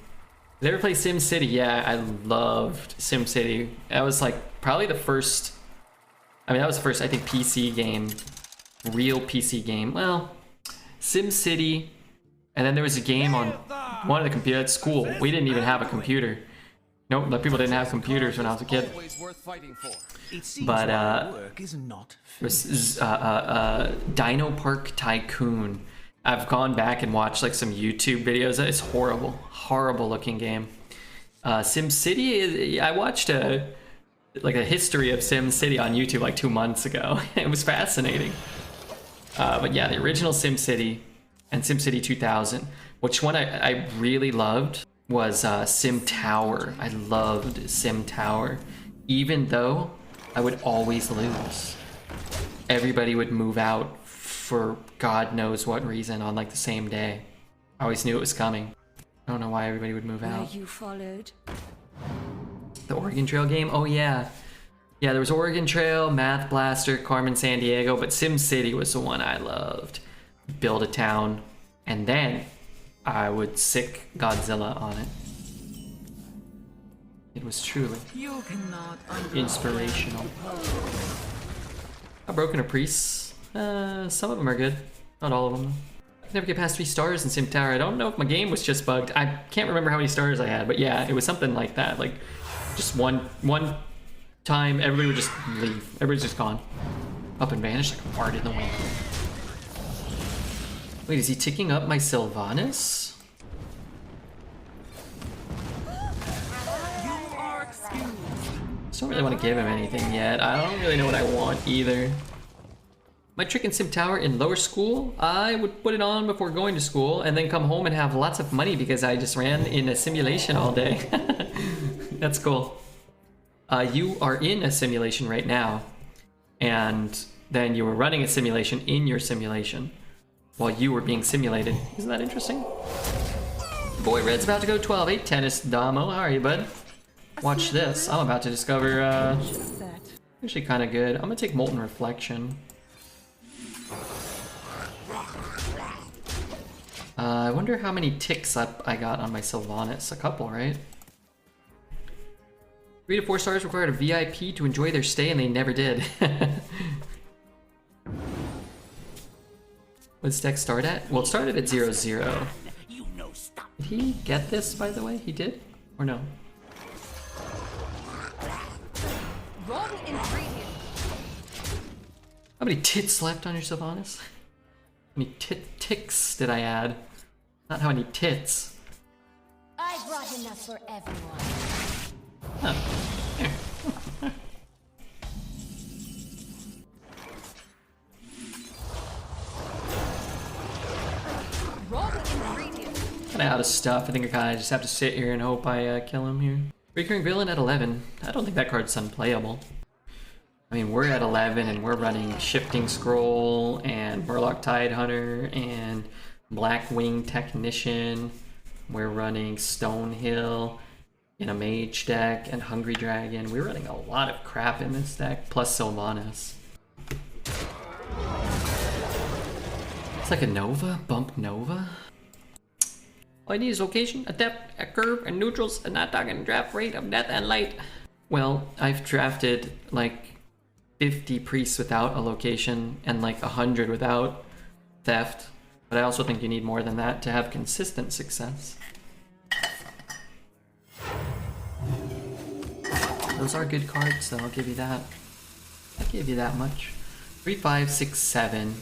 Did you ever play SimCity? Yeah, I loved SimCity. That was like probably the first. I mean, that was the first, I think, PC game, real PC game. Well, SimCity, and then there was a game on one of the computers at school. We didn't even have a computer. Nope, the people didn't have computers when I was a kid. It seems But my work is not it was Dino Park Tycoon. I've gone back and watched like some YouTube videos. It's horrible, horrible looking game. SimCity, I watched a history of SimCity on YouTube like 2 months ago. It was fascinating. But yeah, the original SimCity and SimCity 2000. Which one I really loved was Sim Tower. I loved Sim Tower, even though I would always lose. Everybody would move out for God knows what reason on like the same day. I always knew it was coming. I don't know why everybody would move out. You followed. The Oregon Trail game? Oh yeah. Yeah, there was Oregon Trail, Math Blaster, Carmen Sandiego, but SimCity was the one I loved. Build a town, and then I would sick Godzilla on it. It was truly You cannot inspirational. I've broken a priest. Some of them are good, not all of them. I could never get past 3 stars in Sim Tower. I don't know if my game was just bugged. I can't remember how many stars I had, but yeah, it was something like that. Like just one time, everybody would just leave. Everybody's just gone. Up and vanished like a fart in the wind. Wait, is he ticking up my Sylvanas? I don't really want to give him anything yet. I don't really know what I want either. My trick in Sim Tower in lower school, I would put it on before going to school and then come home and have lots of money because I just ran in a simulation all day. That's cool. You are in a simulation right now, and then you were running a simulation in your simulation while you were being simulated. Isn't that interesting? Boy Red's about to go 12-8 tennis, Damo. How are you, bud? Watch this. I'm about to discover, actually kind of good. I'm gonna take Molten Reflection. I wonder how many ticks up I got on my Sylvanas. A couple, right? 3 to 4 stars required a VIP to enjoy their stay, and they never did. What does deck start at? Well, it started at 0-0. Did he get this, by the way? He did? Or no? Wrong ingredient. How many tits left on your Sylvanas? How many ticks did I add? Not how many tits. I brought enough for everyone. Huh. Wrong ingredient. Kinda out of stuff. I think I kinda just have to sit here and hope I kill him here. Recurring Villain at 11. I don't think that card's unplayable. I mean, we're at 11 and we're running Shifting Scroll and Murloc Tidehunter and Blackwing Technician. We're running Stonehill in a Mage deck and Hungry Dragon. We're running a lot of crap in this deck, plus Sylvanas. It's like a Nova, bump Nova. All I need is location, a depth, a curve, and neutrals, and not talking draft rate of death and light. Well, I've drafted like 50 priests without a location and like 100 without theft. But I also think you need more than that to have consistent success. Those are good cards, so I'll give you that. I'll give you that much. 3, 5, 6, 7.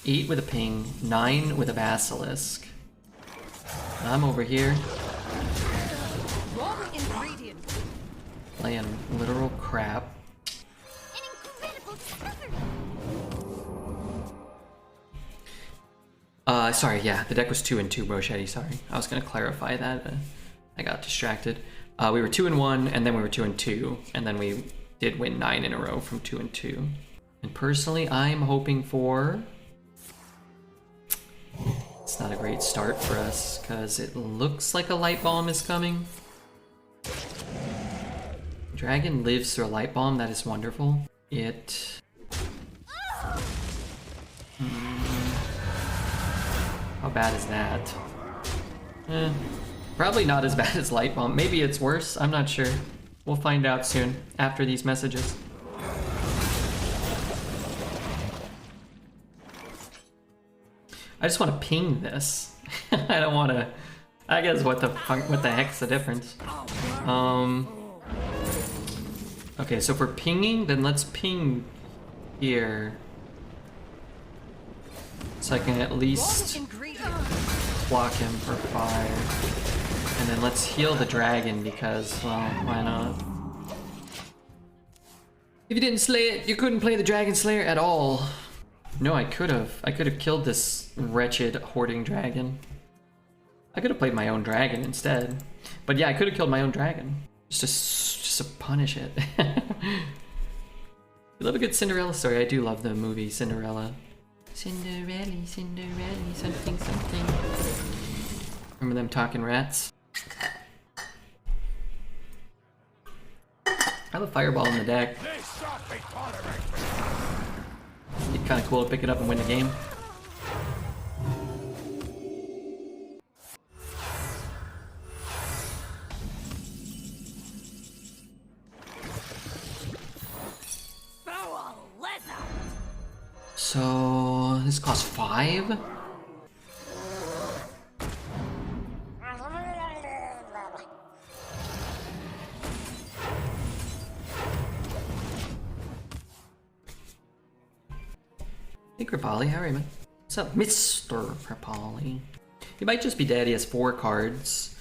8 with a ping. 9 with a basilisk. I'm over here Wrong ingredient. playing literal crap. An incredible discovery. Sorry, yeah, the deck was 2-2, Brochetti, sorry. I was gonna clarify that, but I got distracted. We were 2-1, and then we were 2-2, and then we did win 9 in a row from 2-2. And personally, I'm hoping for... It's not a great start for us, because it looks like a light bomb is coming. Dragon lives through a light bomb, that is wonderful. It... How bad is that? Probably not as bad as light bomb. Maybe it's worse, I'm not sure. We'll find out soon, after these messages. I just want to ping this. I don't want to... I guess what the heck's the difference? Okay, so if we're pinging, then let's ping here. So I can at least block him for 5. And then let's heal the dragon because, well, why not? If you didn't slay it, you couldn't play the Dragon Slayer at all. No, I could have. I could have killed this wretched hoarding dragon. I could have played my own dragon instead. But yeah, I could have killed my own dragon. Just to punish it. I love a good Cinderella story. I do love the movie Cinderella. Cinderella, Cinderella, something, something. Remember them talking rats? I have a fireball in the deck. It'd be kind of cool to pick it up and win the game. So this costs 5? Hey Kripali, how are you, man? What's up, Mr. Kripali? He might just be dead, he has 4 cards.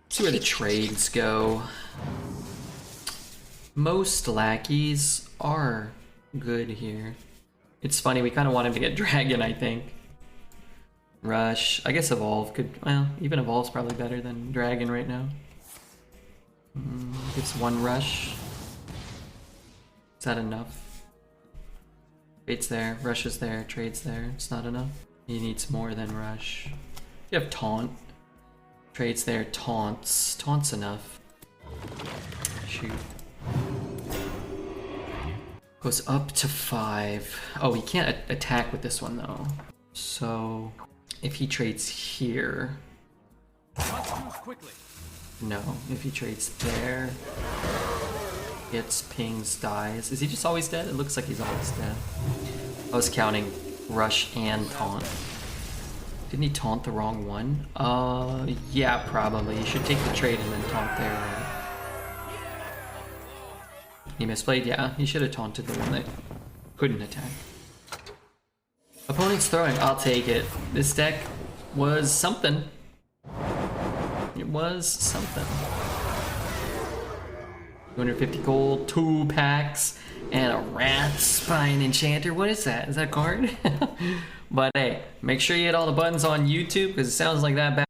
See where the trades go. Most lackeys are good here. It's funny, we kind of want him to get Dragon, I think. Rush. I guess Evolve could... Well, even Evolve's probably better than Dragon right now. Gives 1 Rush. Is that enough? Trades there, Rush is there, trades there. It's not enough. He needs more than Rush. You have Taunt. Trades there, Taunts. Taunt's enough. Shoot. Goes up to 5. Oh, he can't attack with this one though. So if he trades here. No, if he trades there. Gets, pings, dies. Is he just always dead? It looks like he's always dead. I was counting Rush and Taunt. Didn't he taunt the wrong one? Yeah, probably. You should take the trade and then taunt there, right? He misplayed? Yeah, he should have taunted the one that couldn't attack. Opponent's throwing, I'll take it. This deck was something. It was something. 250 gold, 2 packs, and a Rat Spine Enchanter. What is that? Is that a card? But hey, make sure you hit all the buttons on YouTube because it sounds like that